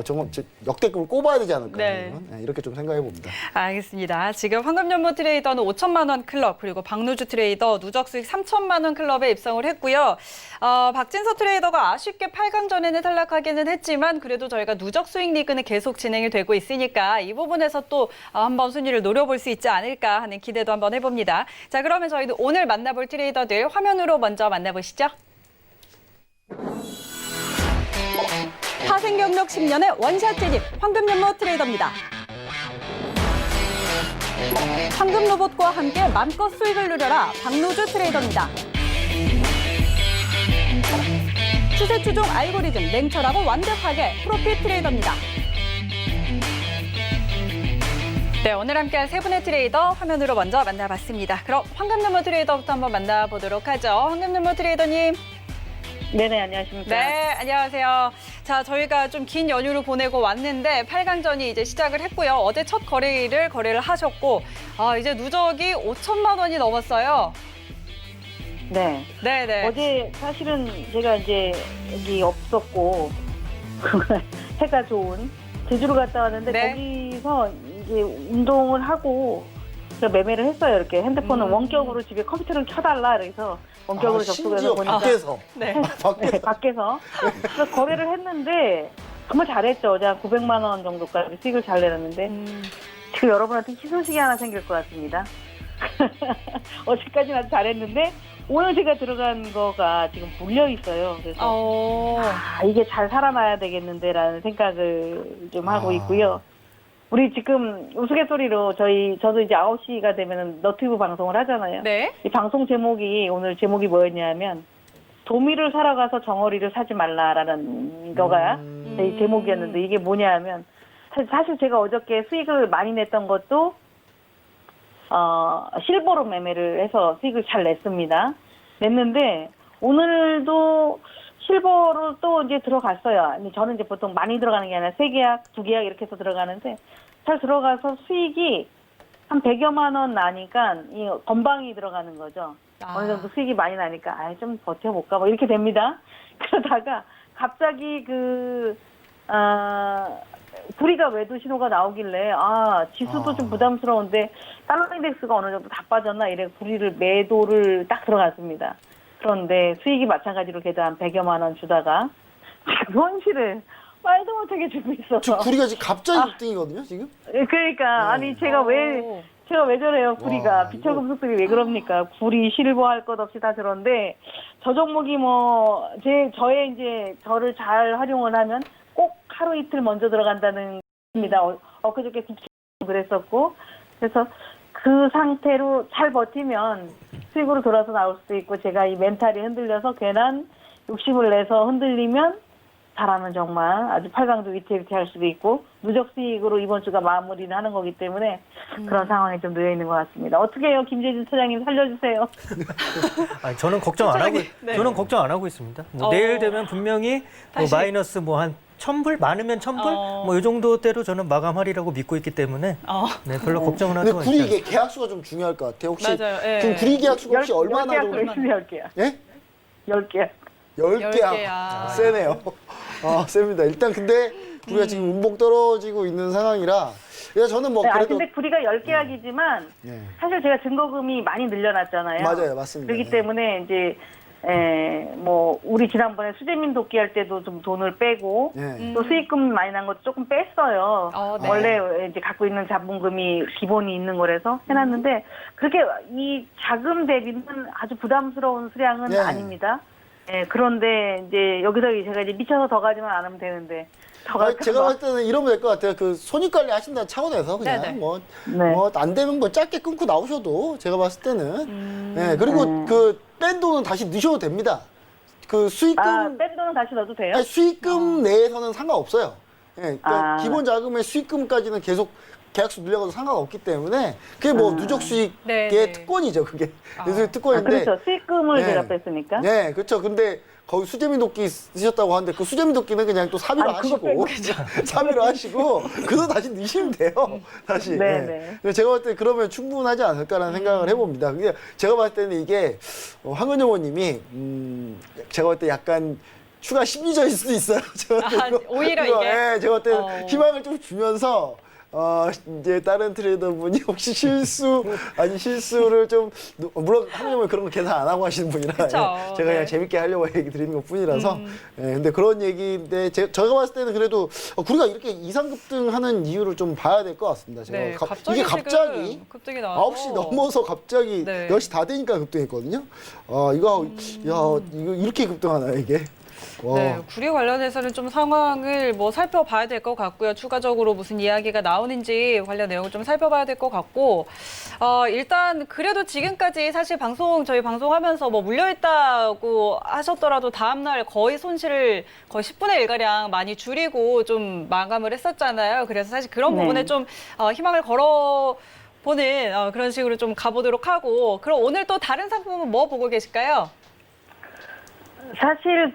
정말 역대급을 꼽아야 되지 않을까. 네. 이렇게 좀 생각해 봅니다. 알겠습니다. 지금 황금연모 트레이더는 5천만 원 클럽, 그리고 박노주 트레이더 누적 수익 3천만 원 클럽에 입성을 했고요. 박진서 트레이더가 아쉽게 8강전에는 탈락하기는 했지만 그래도 저희가 누적 수익 리그는 계속 진행이 되고 있으니까 이 부분에서 또 한번 순위를 노려볼 수 있지 않을까 하는 기대도 한번 해봅니다. 자, 그러면 저희도 오늘 만나볼 트레이더들 화면으로 먼저 만나보시죠. 파생 경력 10년의 원샷 진입 황금연모 트레이더입니다. 황금 로봇과 함께 맘껏 수익을 누려라 박노주 트레이더입니다. 추세 추종 알고리즘 냉철하고 완벽하게 프로핏 트레이더입니다. 네, 오늘 함께할 세 분의 트레이더 화면으로 먼저 만나봤습니다. 그럼 황금연모 트레이더부터 한번 만나보도록 하죠. 황금연모 트레이더님. 네네, 안녕하십니까. 네, 안녕하세요. 자, 저희가 좀 긴 연휴를 보내고 왔는데 8강전이 이제 시작을 했고요. 어제 첫 거래를 하셨고 이제 누적이 5천만 원이 넘었어요. 네. 네네. 어제 사실은 제가 이제 여기 없었고 해가 좋은 제주를 갔다 왔는데 네. 거기서 이제 운동을 하고 제가 매매를 했어요. 이렇게 핸드폰을 원격으로 집에 컴퓨터를 켜달라 그래서 원격으로 접속해서 심지어 보니까 밖에서. 네. 네, 밖에서 그래서 거래를 했는데 정말 잘했죠. 어제 한 900만 원 정도까지 수익을 잘 내놨는데 지금 여러분한테 희소식이 하나 생길 것 같습니다. 어제까지는 아주 잘했는데 오늘 제가 들어간 거가 지금 물려 있어요. 그래서 이게 잘 살아나야 되겠는데라는 생각을 좀 하고 있고요. 우리 지금 우스갯소리로 저도 이제 9시가 되면은 너튜브 방송을 하잖아요. 네. 이 방송 제목이 오늘 제목이 뭐였냐면 도미를 사러 가서 정어리를 사지 말라라는 거가 이 제목이었는데 이게 뭐냐면 사실 제가 어저께 수익을 많이 냈던 것도 실버로 매매를 해서 수익을 잘 냈는데 오늘도 실버로 또 이제 들어갔어요. 아니, 저는 이제 보통 많이 들어가는 게 아니라 3계약, 2계약 이렇게 해서 들어가는데 잘 들어가서 수익이 한 100여만 원 나니까 이 건방이 들어가는 거죠. 어느 정도 수익이 많이 나니까 좀 버텨볼까 뭐 이렇게 됩니다. 그러다가 갑자기 구리가 외도 신호가 나오길래 지수도 좀 부담스러운데 달러 인덱스가 어느 정도 다 빠졌나 이래 구리를 매도를 딱 들어갔습니다. 그런데 수익이 마찬가지로 걔도 한 100여만 원 주다가 현실을 말도 못하게 주고 있어서 지금 구리가 지금 갑자기 급등이거든요, 지금? 그러니까 아니 제가 왜 저래요 구리가 비철금속들이 왜 그럽니까? 구리 실버 할 것 없이 다 저런데 저 종목이 저의 이제 저를 잘 활용을 하면 꼭 하루 이틀 먼저 들어간다는 겁니다. 엊그저께 국채 그랬었고 그래서 그 상태로 잘 버티면 수익으로 돌아서 나올 수도 있고 제가 이 멘탈이 흔들려서 괜한 욕심을 내서 흔들리면 잘하면 정말 아주 8강도 위태위태할 수도 있고 누적 수익으로 이번 주가 마무리를 하는 거기 때문에 그런 상황에 좀 놓여 있는 것 같습니다. 어떻게 해요, 김재진 소장님 살려주세요. 저는 걱정 안 하고 네. 저는 걱정 안 하고 있습니다. 내일 되면 분명히 마이너스 한 1,000불 많으면 1,000불 이 정도대로 저는 마감하리라고 믿고 있기 때문에 네, 별로 걱정은 근데 하지 구리 않습니다. 이게 계약수가 좀 중요할 것 같아요. 혹시 맞아요. 예. 지금 구리 계약수가 혹시 얼마나 10계약 정도? 있으면 10계약. 예? 10계약. 10계약. 세네요. 셉니다. 일단 근데 구리가 지금 운봉 떨어지고 있는 상황이라 그래서 저는 뭐 그래도 근데 구리가 10계약이지만 사실 제가 증거금이 많이 늘려놨잖아요. 맞아요. 맞습니다. 그렇기 때문에 이제 우리 지난번에 수재민 돕기 할 때도 좀 돈을 빼고 또 수익금 많이 난 것도 조금 뺐어요. 네. 원래 이제 갖고 있는 자본금이 기본이 있는 거라서 해놨는데 그렇게 이 자금 대비는 아주 부담스러운 수량은 아닙니다. 그런데 이제 여기서 제가 이제 미쳐서 더 가지만 않으면 되는데 제가 봤을 때는 이러면 될 것 같아요. 그 손익 관리 하신다는 차원에서 그냥 네네. 안 되면 짧게 끊고 나오셔도 제가 봤을 때는 그리고 그 뺀 돈은 다시 넣으셔도 됩니다. 그 수익금 뺀 돈은 다시 넣어도 돼요? 아니, 수익금 내에서는 상관없어요. 그러니까 기본 자금의 수익금까지는 계속 계약수 늘려가도 상관없기 때문에 그게 누적 수익의 특권이죠. 그게 특권인데. 그렇죠. 수익금을 제가 뺐으니까. 네, 그렇죠. 근데 거기 수재민 도끼 쓰셨다고 하는데 그 수재민 도끼는 그냥 또 사비로 하시고 사비로 하시고 그거 다시 넣으시면 돼요. 다시. 네. 제가 봤을 때 그러면 충분하지 않을까라는 생각을 해봅니다. 근데 제가 봤을 때는 이게 황은영 의원님이 제가 봤을 때 약간 추가 심리전일 수도 있어요. 오히려 이게? 제가 봤을 때 희망을 좀 주면서 이제 다른 트레이더 분이 혹시 실수를 좀, 물론 하려면 그런 거 계산 안 하고 하시는 분이라 제가 그냥 재밌게 하려고 얘기 드리는 것 뿐이라서 근데 그런 얘기인데 제가 봤을 때는 그래도 우리가 이렇게 이상급등 하는 이유를 좀 봐야 될 것 같습니다. 제가 이게 갑자기 급등이 나와서 9시 넘어서 갑자기 10시 다 되니까 급등했거든요. 이거 이렇게 급등하나요, 이게? 네, 구리 관련해서는 좀 상황을 살펴봐야 될 것 같고요. 추가적으로 무슨 이야기가 나오는지 관련 내용을 좀 살펴봐야 될 것 같고, 일단 그래도 지금까지 사실 저희 방송하면서 물려있다고 하셨더라도 다음날 거의 손실을 거의 10분의 1 가량 많이 줄이고 좀 마감을 했었잖아요. 그래서 사실 그런 부분에 좀 희망을 걸어보는 그런 식으로 좀 가보도록 하고, 그럼 오늘 또 다른 상품은 뭐 보고 계실까요? 사실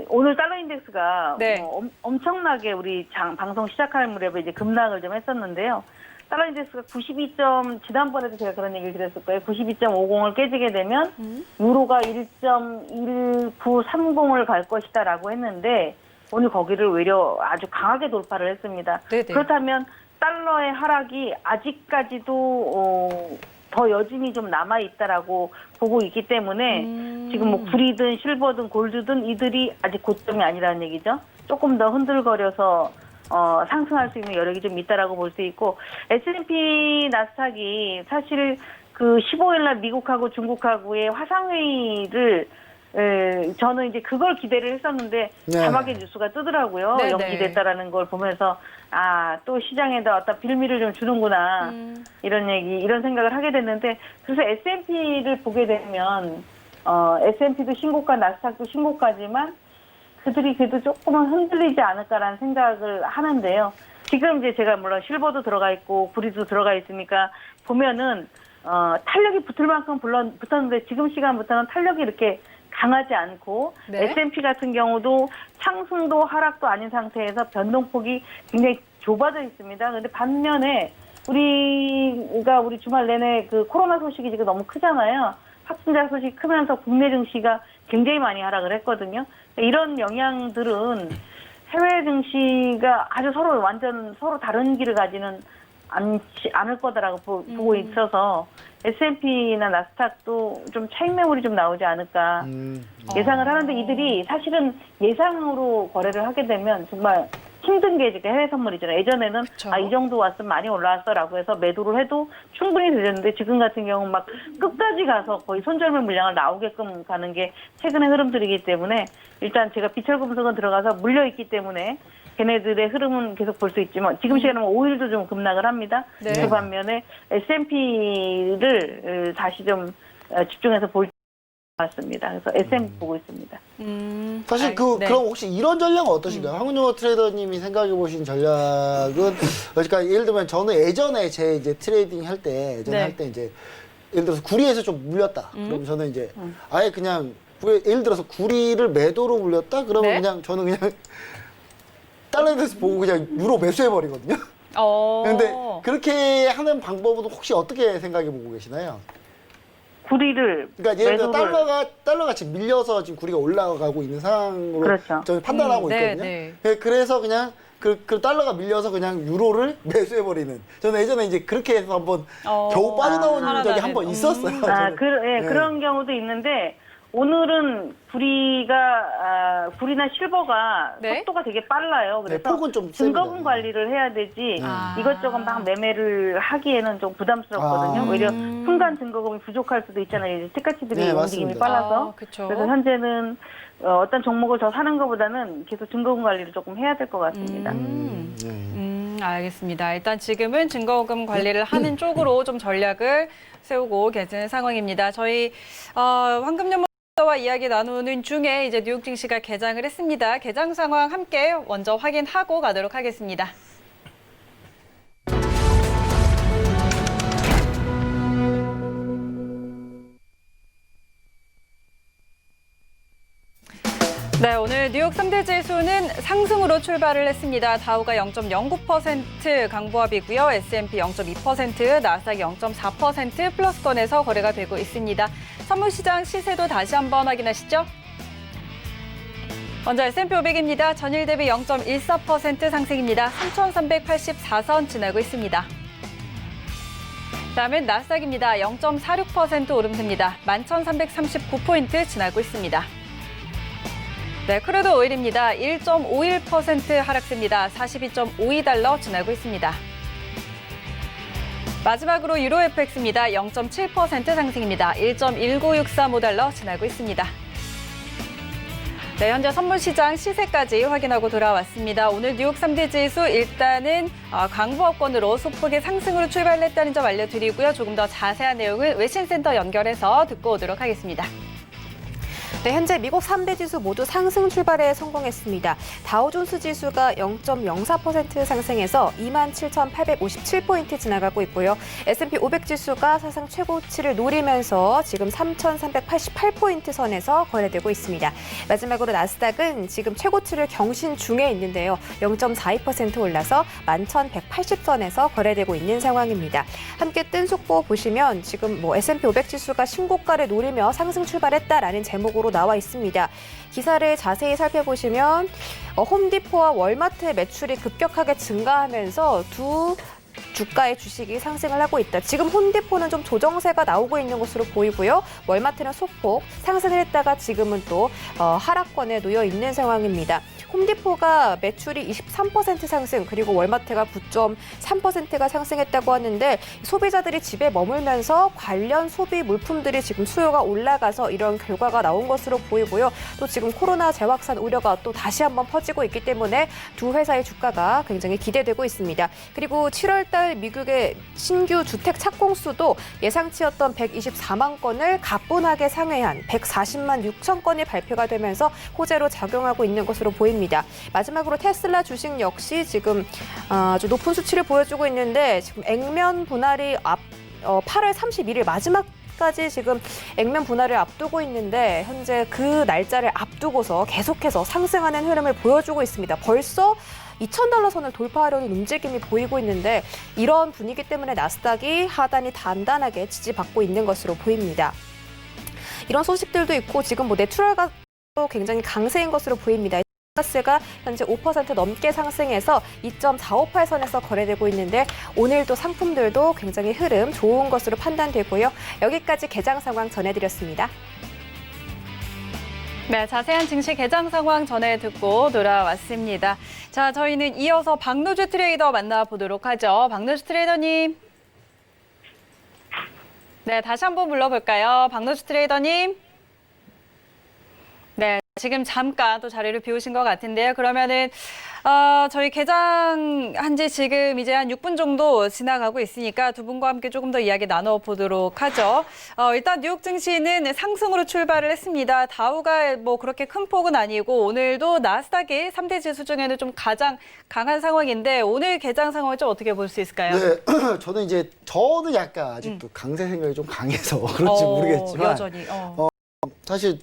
오늘 달러 인덱스가 네. 엄청나게 우리 방송 시작할 무렵에 이제 급락을 좀 했었는데요. 달러 인덱스가 92점, 지난번에도 제가 그런 얘기를 드렸을 거예요. 92.50을 깨지게 되면 유로가 1.1930을 갈 것이다라고 했는데 오늘 거기를 외려 아주 강하게 돌파를 했습니다. 네네. 그렇다면 달러의 하락이 아직까지도 더 여진이 좀 남아 있다라고 보고 있기 때문에 지금 뭐 불이든 실버든 골드든 이들이 아직 고점이 아니라는 얘기죠. 조금 더 흔들거려서 상승할 수 있는 여력이 좀 있다라고 볼 수 있고 S&P 나스닥이 사실 15일날 미국하고 중국하고의 화상회의를 저는 이제 그걸 기대를 했었는데 네. 자막의 뉴스가 뜨더라고요. 네네. 연기됐다라는 걸 보면서 또 시장에다 어떤 빌미를 좀 주는구나 이런 생각을 하게 됐는데 그래서 S&P를 보게 되면 S&P도 신고가 나스닥도 신고가지만 그들이 그래도 조금은 흔들리지 않을까라는 생각을 하는데요. 지금 이제 제가 물론 실버도 들어가 있고 구리도 들어가 있으니까 보면은 탄력이 붙을 만큼 붙었는데 지금 시간부터는 탄력이 이렇게 강하지 않고 네. S&P 같은 경우도 상승도 하락도 아닌 상태에서 변동폭이 굉장히 좁아져 있습니다. 그런데 반면에 우리 주말 내내 코로나 소식이 지금 너무 크잖아요. 확진자 소식 크면서 국내 증시가 굉장히 많이 하락을 했거든요. 이런 영향들은 해외 증시가 아주 서로 다른 길을 가지는 않을 거다라고 보고 있어서 S&P나 나스닥도 좀 차익 매물이 좀 나오지 않을까 예상을 하는데 이들이 사실은 예상으로 거래를 하게 되면 정말 힘든 게 지금 해외 선물이잖아요. 예전에는 그쵸. 이 정도 왔으면 많이 올라왔어라고 해서 매도를 해도 충분히 되셨는데 지금 같은 경우는 막 끝까지 가서 거의 손절매 물량을 나오게끔 가는 게 최근의 흐름들이기 때문에 일단 제가 비철금속은 들어가서 물려있기 때문에 걔네들의 흐름은 계속 볼 수 있지만 지금 시간은 5일도 좀 급락을 합니다. 네. 그 반면에 S&P를 다시 좀 집중해서 볼 것 같습니다. 그래서 S&P 보고 있습니다. 사실 네. 그럼 혹시 이런 전략은 어떠신가요? 황은요 트레이더님이 생각해 보신 전략은 그러니까 예를 들면 저는 예전에 제 이제 트레이딩 할 때 네. 이제 예를 들어서 구리에서 좀 물렸다. 그럼 저는 이제 아예 그냥 예를 들어서 구리를 매도로 물렸다. 그러면 네. 그냥 저는 그냥 달러에 대해서 보고 그냥 유로 매수해 버리거든요. 그런데 그렇게 하는 방법은 혹시 어떻게 생각해 보고 계시나요? 구리를 그러니까 예를 들어 매도를 달러가 지금 밀려서 지금 구리가 올라가고 있는 상황으로 그렇죠. 저는 판단하고 네, 있거든요. 네. 그래서 그냥 그 달러가 밀려서 그냥 유로를 매수해 버리는. 저는 예전에 이제 그렇게 해서 한번 겨우 빠져나온 적이 한 번 있었어요. 저는. 네. 그런 경우도 있는데 오늘은 구리나 실버가 네. 속도가 되게 빨라요. 네, 그래서 폭은 좀 증거분 셉니다. 관리를 해야 되지 아. 이것저것 막 매매를 하기에는 좀 부담스럽거든요. 아. 오히려 순간 증거금이 부족할 수도 있잖아요. 이제 티카치들이 네, 움직임이 맞습니다. 빨라서. 그렇죠. 그래서 현재는 어떤 종목을 더 사는 것보다는 계속 증거금 관리를 조금 해야 될 것 같습니다. 네. 알겠습니다. 일단 지금은 증거금 관리를 하는 쪽으로 좀 전략을 세우고 계시는 상황입니다. 저희 황금연목과 이야기 나누는 중에 이제 뉴욕 증시가 개장을 했습니다. 개장 상황 함께 먼저 확인하고 가도록 하겠습니다. 네, 오늘 뉴욕 3대 지수는 상승으로 출발을 했습니다. 다우가 0.09% 강보합이고요. S&P 0.2%, 나스닥 0.4% 플러스권에서 거래가 되고 있습니다. 선물시장 시세도 다시 한번 확인하시죠. 먼저 S&P 500입니다. 전일 대비 0.14% 상승입니다. 3,384선 지나고 있습니다. 다음은 나스닥입니다. 0.46% 오름세입니다. 11,339포인트 지나고 있습니다. 네, 크루드 오일입니다. 1.51% 하락세입니다. 42.52달러 지나고 있습니다. 마지막으로 유로 FX입니다. 0.7% 상승입니다. 1.19635달러 지나고 있습니다. 네, 현재 선물시장 시세까지 확인하고 돌아왔습니다. 오늘 뉴욕 3대 지수 일단은 강보합권으로 소폭의 상승으로 출발했다는 점 알려드리고요. 조금 더 자세한 내용을 외신센터 연결해서 듣고 오도록 하겠습니다. 네, 현재 미국 3대 지수 모두 상승 출발에 성공했습니다. 다우존스 지수가 0.04% 상승해서 27,857포인트 지나가고 있고요. S&P 500 지수가 사상 최고치를 노리면서 지금 3,388포인트 선에서 거래되고 있습니다. 마지막으로 나스닥은 지금 최고치를 경신 중에 있는데요. 0.42% 올라서 11,180선에서 거래되고 있는 상황입니다. 함께 뜬 속보 보시면 지금 S&P 500 지수가 신고가를 노리며 상승 출발했다라는 제목으로 나와 있습니다. 기사를 자세히 살펴보시면 홈디포와 월마트의 매출이 급격하게 증가하면서 두 주가의 주식이 상승을 하고 있다. 지금 홈디포는 좀 조정세가 나오고 있는 것으로 보이고요. 월마트는 소폭 상승을 했다가 지금은 또 하락권에 놓여 있는 상황입니다. 홈디포가 매출이 23% 상승, 그리고 월마트가 9.3%가 상승했다고 하는데 소비자들이 집에 머물면서 관련 소비 물품들이 지금 수요가 올라가서 이런 결과가 나온 것으로 보이고요. 또 지금 코로나 재확산 우려가 또 다시 한번 퍼지고 있기 때문에 두 회사의 주가가 굉장히 기대되고 있습니다. 그리고 7월 달 미국의 신규 주택 착공수도 예상치였던 124만 건을 가뿐하게 상회한 140만 6천 건이 발표가 되면서 호재로 작용하고 있는 것으로 보입니다. 마지막으로 테슬라 주식 역시 지금 아주 높은 수치를 보여주고 있는데 지금 액면 분할이 8월 31일 마지막까지 지금 액면 분할을 앞두고 있는데 현재 그 날짜를 앞두고서 계속해서 상승하는 흐름을 보여주고 있습니다. 벌써 $2,000 선을 돌파하려는 움직임이 보이고 있는데 이런 분위기 때문에 나스닥이 하단이 단단하게 지지받고 있는 것으로 보입니다. 이런 소식들도 있고 지금 내추럴가스도 굉장히 강세인 것으로 보입니다. 가스가 현재 5% 넘게 상승해서 2.458선에서 거래되고 있는데 오늘도 상품들도 굉장히 흐름 좋은 것으로 판단되고요. 여기까지 개장 상황 전해드렸습니다. 네, 자세한 증시 개장 상황 전해 듣고 돌아왔습니다. 자, 저희는 이어서 박노주 트레이더 만나보도록 하죠. 박노주 트레이더님. 네, 다시 한번 불러볼까요? 박노주 트레이더님. 네, 지금 잠깐 또 자리를 비우신 것 같은데요. 그러면은 저희 개장한 지 지금 이제 한 6분 정도 지나가고 있으니까 두 분과 함께 조금 더 이야기 나눠보도록 하죠. 일단 뉴욕 증시는 상승으로 출발을 했습니다. 다우가 그렇게 큰 폭은 아니고 오늘도 나스닥이 3대 지수 중에는 좀 가장 강한 상황인데 오늘 개장 상황을 좀 어떻게 볼 수 있을까요? 네, 저는 약간 아직도 강세 생각이 좀 강해서 그런지 모르겠지만 여전히. 사실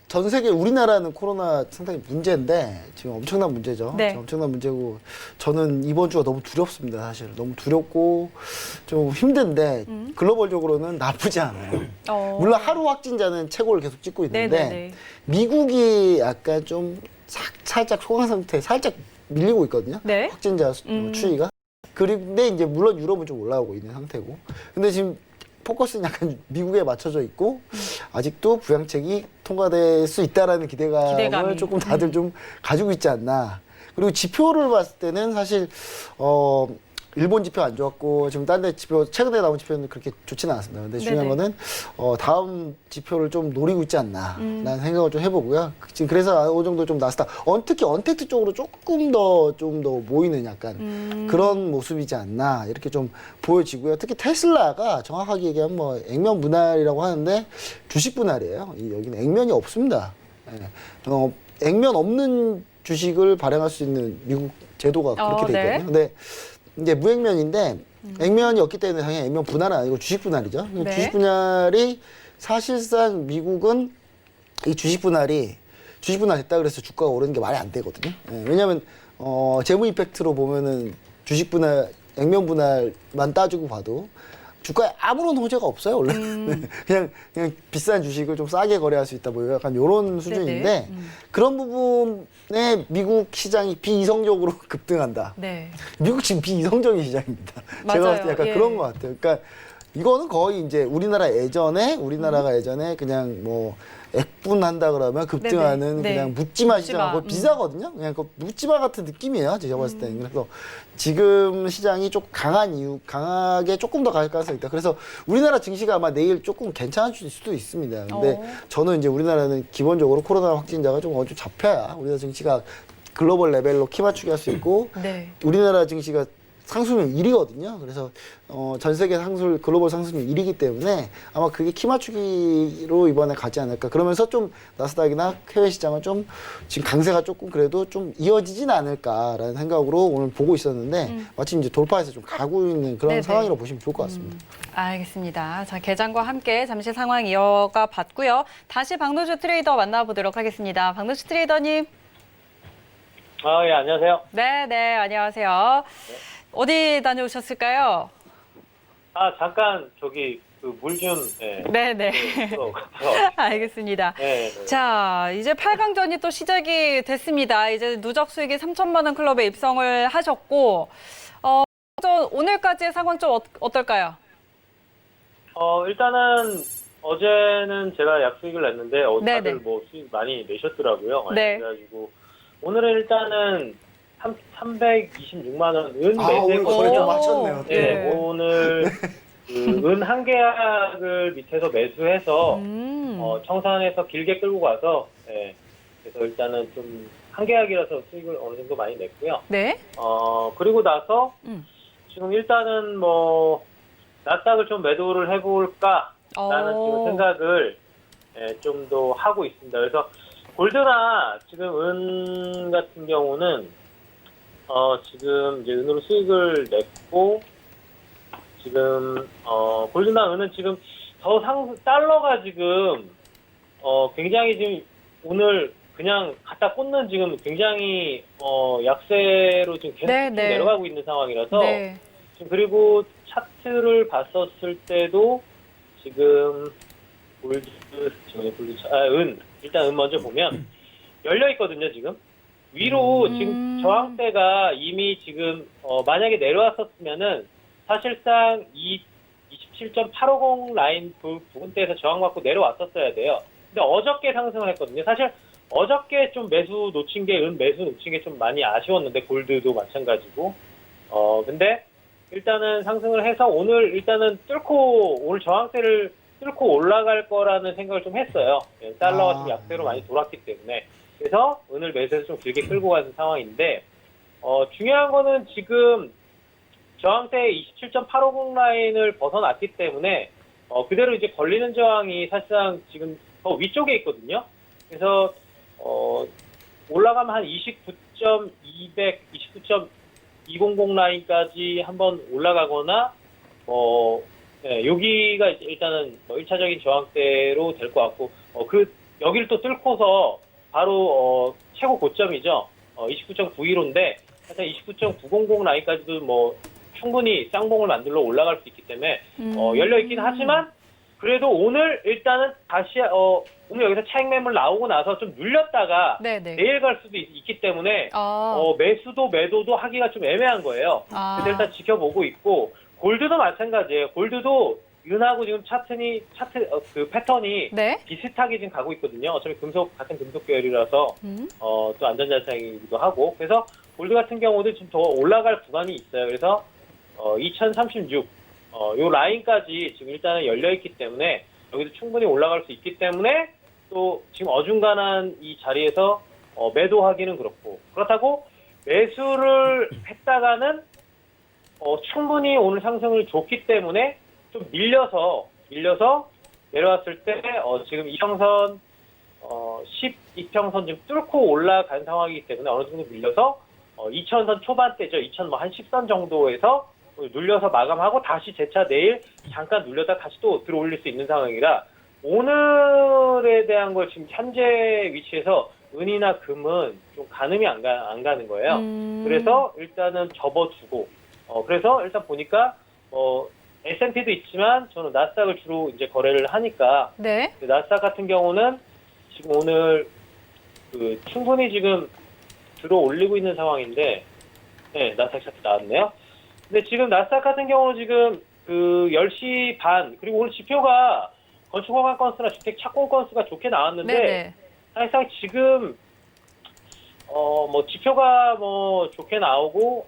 전 세계 우리나라는 코로나 상당히 문제인데 지금 엄청난 문제죠. 네. 지금 엄청난 문제고 저는 이번 주가 너무 두렵습니다. 사실 너무 두렵고 좀 힘든데 글로벌적으로는 나쁘지 않아요. 물론 하루 확진자는 최고를 계속 찍고 있는데 네네네. 미국이 약간 좀 살짝 소강 상태 살짝 밀리고 있거든요. 네. 확진자 추이가. 그런데 이제 물론 유럽은 좀 올라오고 있는 상태고. 근데 지금 포커스는 약간 미국에 맞춰져 있고 아직도 부양책이 통과될 수 있다라는 기대감을 조금 다들 좀 가지고 있지 않나. 그리고 지표를 봤을 때는 사실 일본 지표 안 좋았고 지금 딴 데 지표 최근에 나온 지표는 그렇게 좋지는 않았습니다. 근데 중요한 거는 다음 지표를 좀 노리고 있지 않나 라는 생각을 좀 해보고요. 지금 그래서 어느 정도 좀 나스닥 특히 언택트 쪽으로 조금 더 모이는 약간 그런 모습이지 않나 이렇게 좀 보여지고요. 특히 테슬라가 정확하게 얘기하면 액면 분할이라고 하는데 주식 분할이에요. 여기는 액면이 없습니다. 액면 없는 주식을 발행할 수 있는 미국 제도가 그렇게 돼 있거든요. 근데 이제 무액면인데 액면이 없기 때문에 당연히 액면 분할은 아니고 주식 분할이죠. 네. 주식 분할이 사실상 미국은 이 주식 분할 됐다 그래서 주가가 오르는 게 말이 안 되거든요. 왜냐하면 재무 이펙트로 보면은 주식 분할, 액면 분할만 따지고 봐도 주가에 아무런 호재가 없어요, 원래. 그냥 비싼 주식을 좀 싸게 거래할 수 있다, 약간 요런 수준인데, 그런 부분에 미국 시장이 비이성적으로 급등한다. 네. 미국 지금 비이성적인 시장입니다. 맞아요. 제가 봤을 때 약간 예. 그런 것 같아요. 그러니까 이거는 거의 이제 우리나라가 예전에 그냥 액분한다 그러면 급등하는 네네. 그냥 묻지마 시장하고 비슷하거든요. 그냥 그 묻지마 같은 느낌이에요. 제가 봤을 때는. 그래서 지금 시장이 좀 강하게 조금 더 갈 가능성이 있다. 그래서 우리나라 증시가 아마 내일 조금 괜찮아질 수도 있습니다. 근데 저는 이제 우리나라는 기본적으로 코로나 확진자가 좀 어느 정도 잡혀야 우리나라 증시가 글로벌 레벨로 키 맞추기 할 수 있고 네. 우리나라 증시가 상승률 1위거든요. 그래서 전 세계 상승률 글로벌 상승률 1위이기 때문에 아마 그게 키 맞추기로 이번에 가지 않을까. 그러면서 좀 나스닥이나 해외 시장은 좀 지금 강세가 조금 그래도 좀 이어지진 않을까라는 생각으로 오늘 보고 있었는데 마침 이제 돌파해서 좀 가고 있는 그런 네네. 상황이라고 보시면 좋을 것 같습니다. 알겠습니다. 자, 개장과 함께 잠시 상황 이어가 봤고요. 다시 박노주 트레이더 만나보도록 하겠습니다. 박노주 트레이더님. 예, 안녕하세요. 네, 안녕하세요. 어디 다녀오셨을까요? 잠깐 저기 그 물 좀 네네. 알겠습니다. 네. 자, 이제 8강전이 또 시작이 됐습니다. 이제 누적 수익이 3천만 원 클럽에 입성을 하셨고, 오늘까지의 상황 좀 어떨까요? 일단은 어제는 제가 약수익을 냈는데 네네. 다들 뭐 수익 많이 내셨더라고요. 네. 그래가지고 오늘은 일단은 326만 원 은 오늘 거의 좀 매수했거든요. 맞췄네요. 네, 네. 오늘 은 한 계약을 밑에서 매수해서 청산해서 길게 끌고 가서 그래서 일단은 좀 한 계약이라서 수익을 어느 정도 많이 냈고요. 네. 그리고 나서 음. 지금 일단은 뭐 나스닥을 좀 매도를 해볼까라는 지금 생각을 좀 더 하고 있습니다. 그래서 골드나 지금 은 같은 경우는 지금 이제 은으로 수익을 냈고 지금 골드나 은은 지금 더 달러가 지금 굉장히 지금 오늘 그냥 갖다 꽂는 지금 굉장히 약세로 지금 계속 네, 쭉 네. 내려가고 있는 상황이라서 네. 지금 그리고 차트를 봤었을 때도 지금 은 일단 은 먼저 보면 열려 있거든요. 지금 위로 지금 저항대가 이미 지금 만약에 내려왔었으면은 사실상 27.850 라인 부분대에서 저항받고 내려왔었어야 돼요. 근데 어저께 상승을 했거든요. 사실 어저께 좀 매수 놓친 게 은 매수 놓친 게 좀 많이 아쉬웠는데 골드도 마찬가지고 근데 일단은 상승을 해서 오늘 일단은 오늘 저항대를 뚫고 올라갈 거라는 생각을 좀 했어요. 달러가 좀 약세로 많이 돌았기 때문에. 그래서 은을 매수해서 좀 길게 끌고 가는 상황인데, 중요한 거는 지금 저항대 27.850 라인을 벗어났기 때문에, 그대로 이제 걸리는 저항이 사실상 지금 더 위쪽에 있거든요. 그래서, 올라가면 한 29.200 라인까지 한번 올라가거나, 여기가 일단은 1차적인 저항대로 될 것 같고, 여기를 또 뚫고서 바로, 최고 고점이죠. 29.915인데, 사실 29.900 라인까지도 뭐, 충분히 쌍봉을 만들러 올라갈 수 있기 때문에, 열려있긴 하지만, 그래도 오늘 일단은 다시, 오늘 여기서 차익 매물 나오고 나서 좀 눌렸다가, 네네. 내일 갈 수도 있기 때문에, 매수도 매도도 하기가 좀 애매한 거예요. 그래서 일단 지켜보고 있고, 골드도 마찬가지예요. 골드도 은하고 지금 그 패턴이 네. 비슷하게 지금 가고 있거든요. 어차피 같은 금속 계열이라서 또 안전자산이기도 하고. 그래서 골드 같은 경우도 좀 더 올라갈 구간이 있어요. 그래서 2036 요 라인까지 지금 일단은 열려 있기 때문에 여기도 충분히 올라갈 수 있기 때문에 또 지금 어중간한 이 자리에서 매도하기는 그렇고 그렇다고 매수를 했다가는 충분히 오늘 상승을 줬기 때문에 좀 밀려서 내려왔을 때 지금 이평선 12평선 좀 뚫고 올라간 상황이기 때문에 어느 정도 밀려서 2000선 초반대죠. 2010선 정도에서 눌려서 마감하고 다시 재차 내일 잠깐 눌렸다 다시 또 들어올릴 수 있는 상황이라 오늘에 대한 걸 지금 현재 위치에서 은이나 금은 좀 가늠이 안 가는 거예요. 그래서 일단은 접어주고 그래서 일단 보니까 S&P도 있지만 저는 나스닥을 주로 이제 거래를 하니까 네. 나스닥 같은 경우는 지금 오늘 충분히 지금 들어 올리고 있는 상황인데 네, 나스닥 차트 나왔네요. 근데 지금 나스닥 같은 경우는 지금 10시 반 그리고 오늘 지표가 건축 허가 건수나 주택 착공 건수가 좋게 나왔는데 네네. 사실상 지금 뭐 지표가 뭐 좋게 나오고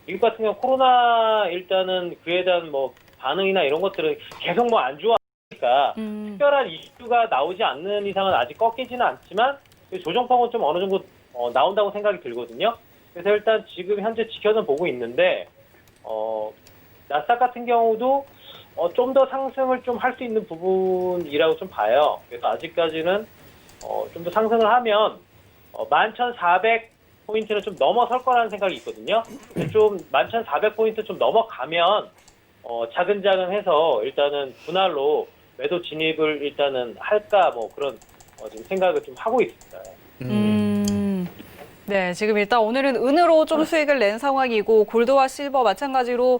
미국 같은 경우 코로나 일단은 그에 대한 뭐 반응이나 이런 것들은 계속 뭐 안 좋아하니까 특별한 이슈가 나오지 않는 이상은 아직 꺾이지는 않지만 조정폭은 좀 어느 정도 나온다고 생각이 들거든요. 그래서 일단 지금 현재 지켜는 보고 있는데 나스닥 같은 경우도 좀 더 상승을 좀 할 수 있는 부분이라고 좀 봐요. 그래서 아직까지는 좀 더 상승을 하면 11,400포인트는 좀 넘어설 거라는 생각이 있거든요. 좀 11,400포인트 좀 넘어가면 차근차근 해서 일단은 분할로 매도 진입을 일단은 할까 뭐 그런 지금 생각을 좀 하고 있습니다. 네, 지금 일단 오늘은 은으로 좀 수익을 낸 상황이고 골드와 실버 마찬가지로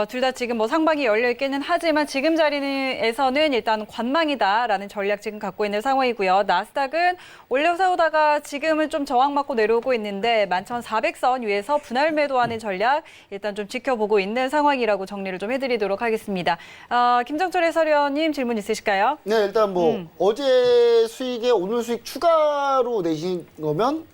둘 다 지금 뭐 상방이 열려 있기는 하지만 지금 자리에서는 일단 관망이다라는 전략 지금 갖고 있는 상황이고요. 나스닥은 올려세우다가 지금은 좀 저항받고 내려오고 있는데 11,400선 위에서 분할 매도하는 전략 일단 좀 지켜보고 있는 상황이라고 정리를 좀 해드리도록 하겠습니다. 김정철 해설위원님 질문 있으실까요? 네, 일단 뭐 어제 수익에 오늘 수익 추가로 내신 거면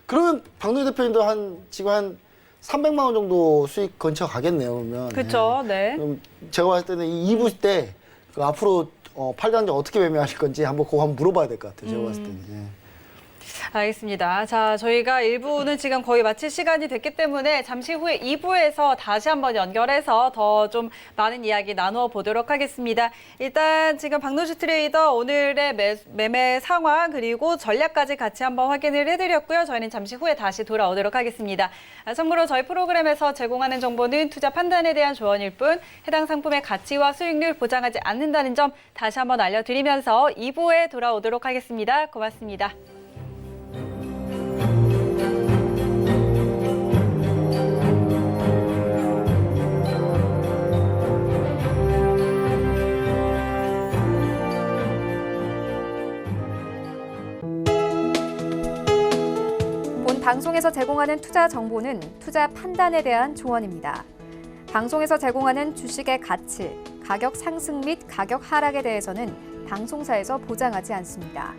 그러면 박노희 대표님도 지금 한 300만 원 정도 수익 근처 가겠네요, 그러면. 그렇죠. 네. 그럼 제가 봤을 때는 이 2부 때 앞으로 8강전 어떻게 매매하실 건지 그거 한번 물어봐야 될 것 같아요, 제가 봤을 때는. 예. 알겠습니다. 자, 저희가 1부는 지금 거의 마칠 시간이 됐기 때문에 잠시 후에 2부에서 다시 한번 연결해서 더 좀 많은 이야기 나누어 보도록 하겠습니다. 일단 지금 박노주 트레이더 오늘의 매매 상황 그리고 전략까지 같이 한번 확인을 해드렸고요. 저희는 잠시 후에 다시 돌아오도록 하겠습니다. 참고로 저희 프로그램에서 제공하는 정보는 투자 판단에 대한 조언일 뿐 해당 상품의 가치와 수익률 보장하지 않는다는 점 다시 한번 알려드리면서 2부에 돌아오도록 하겠습니다. 고맙습니다. 본 방송에서 제공하는 투자 정보는 투자 판단에 대한 조언입니다. 방송에서 제공하는 주식의 가치, 가격 상승 및 가격 하락에 대해서는 방송사에서 보장하지 않습니다.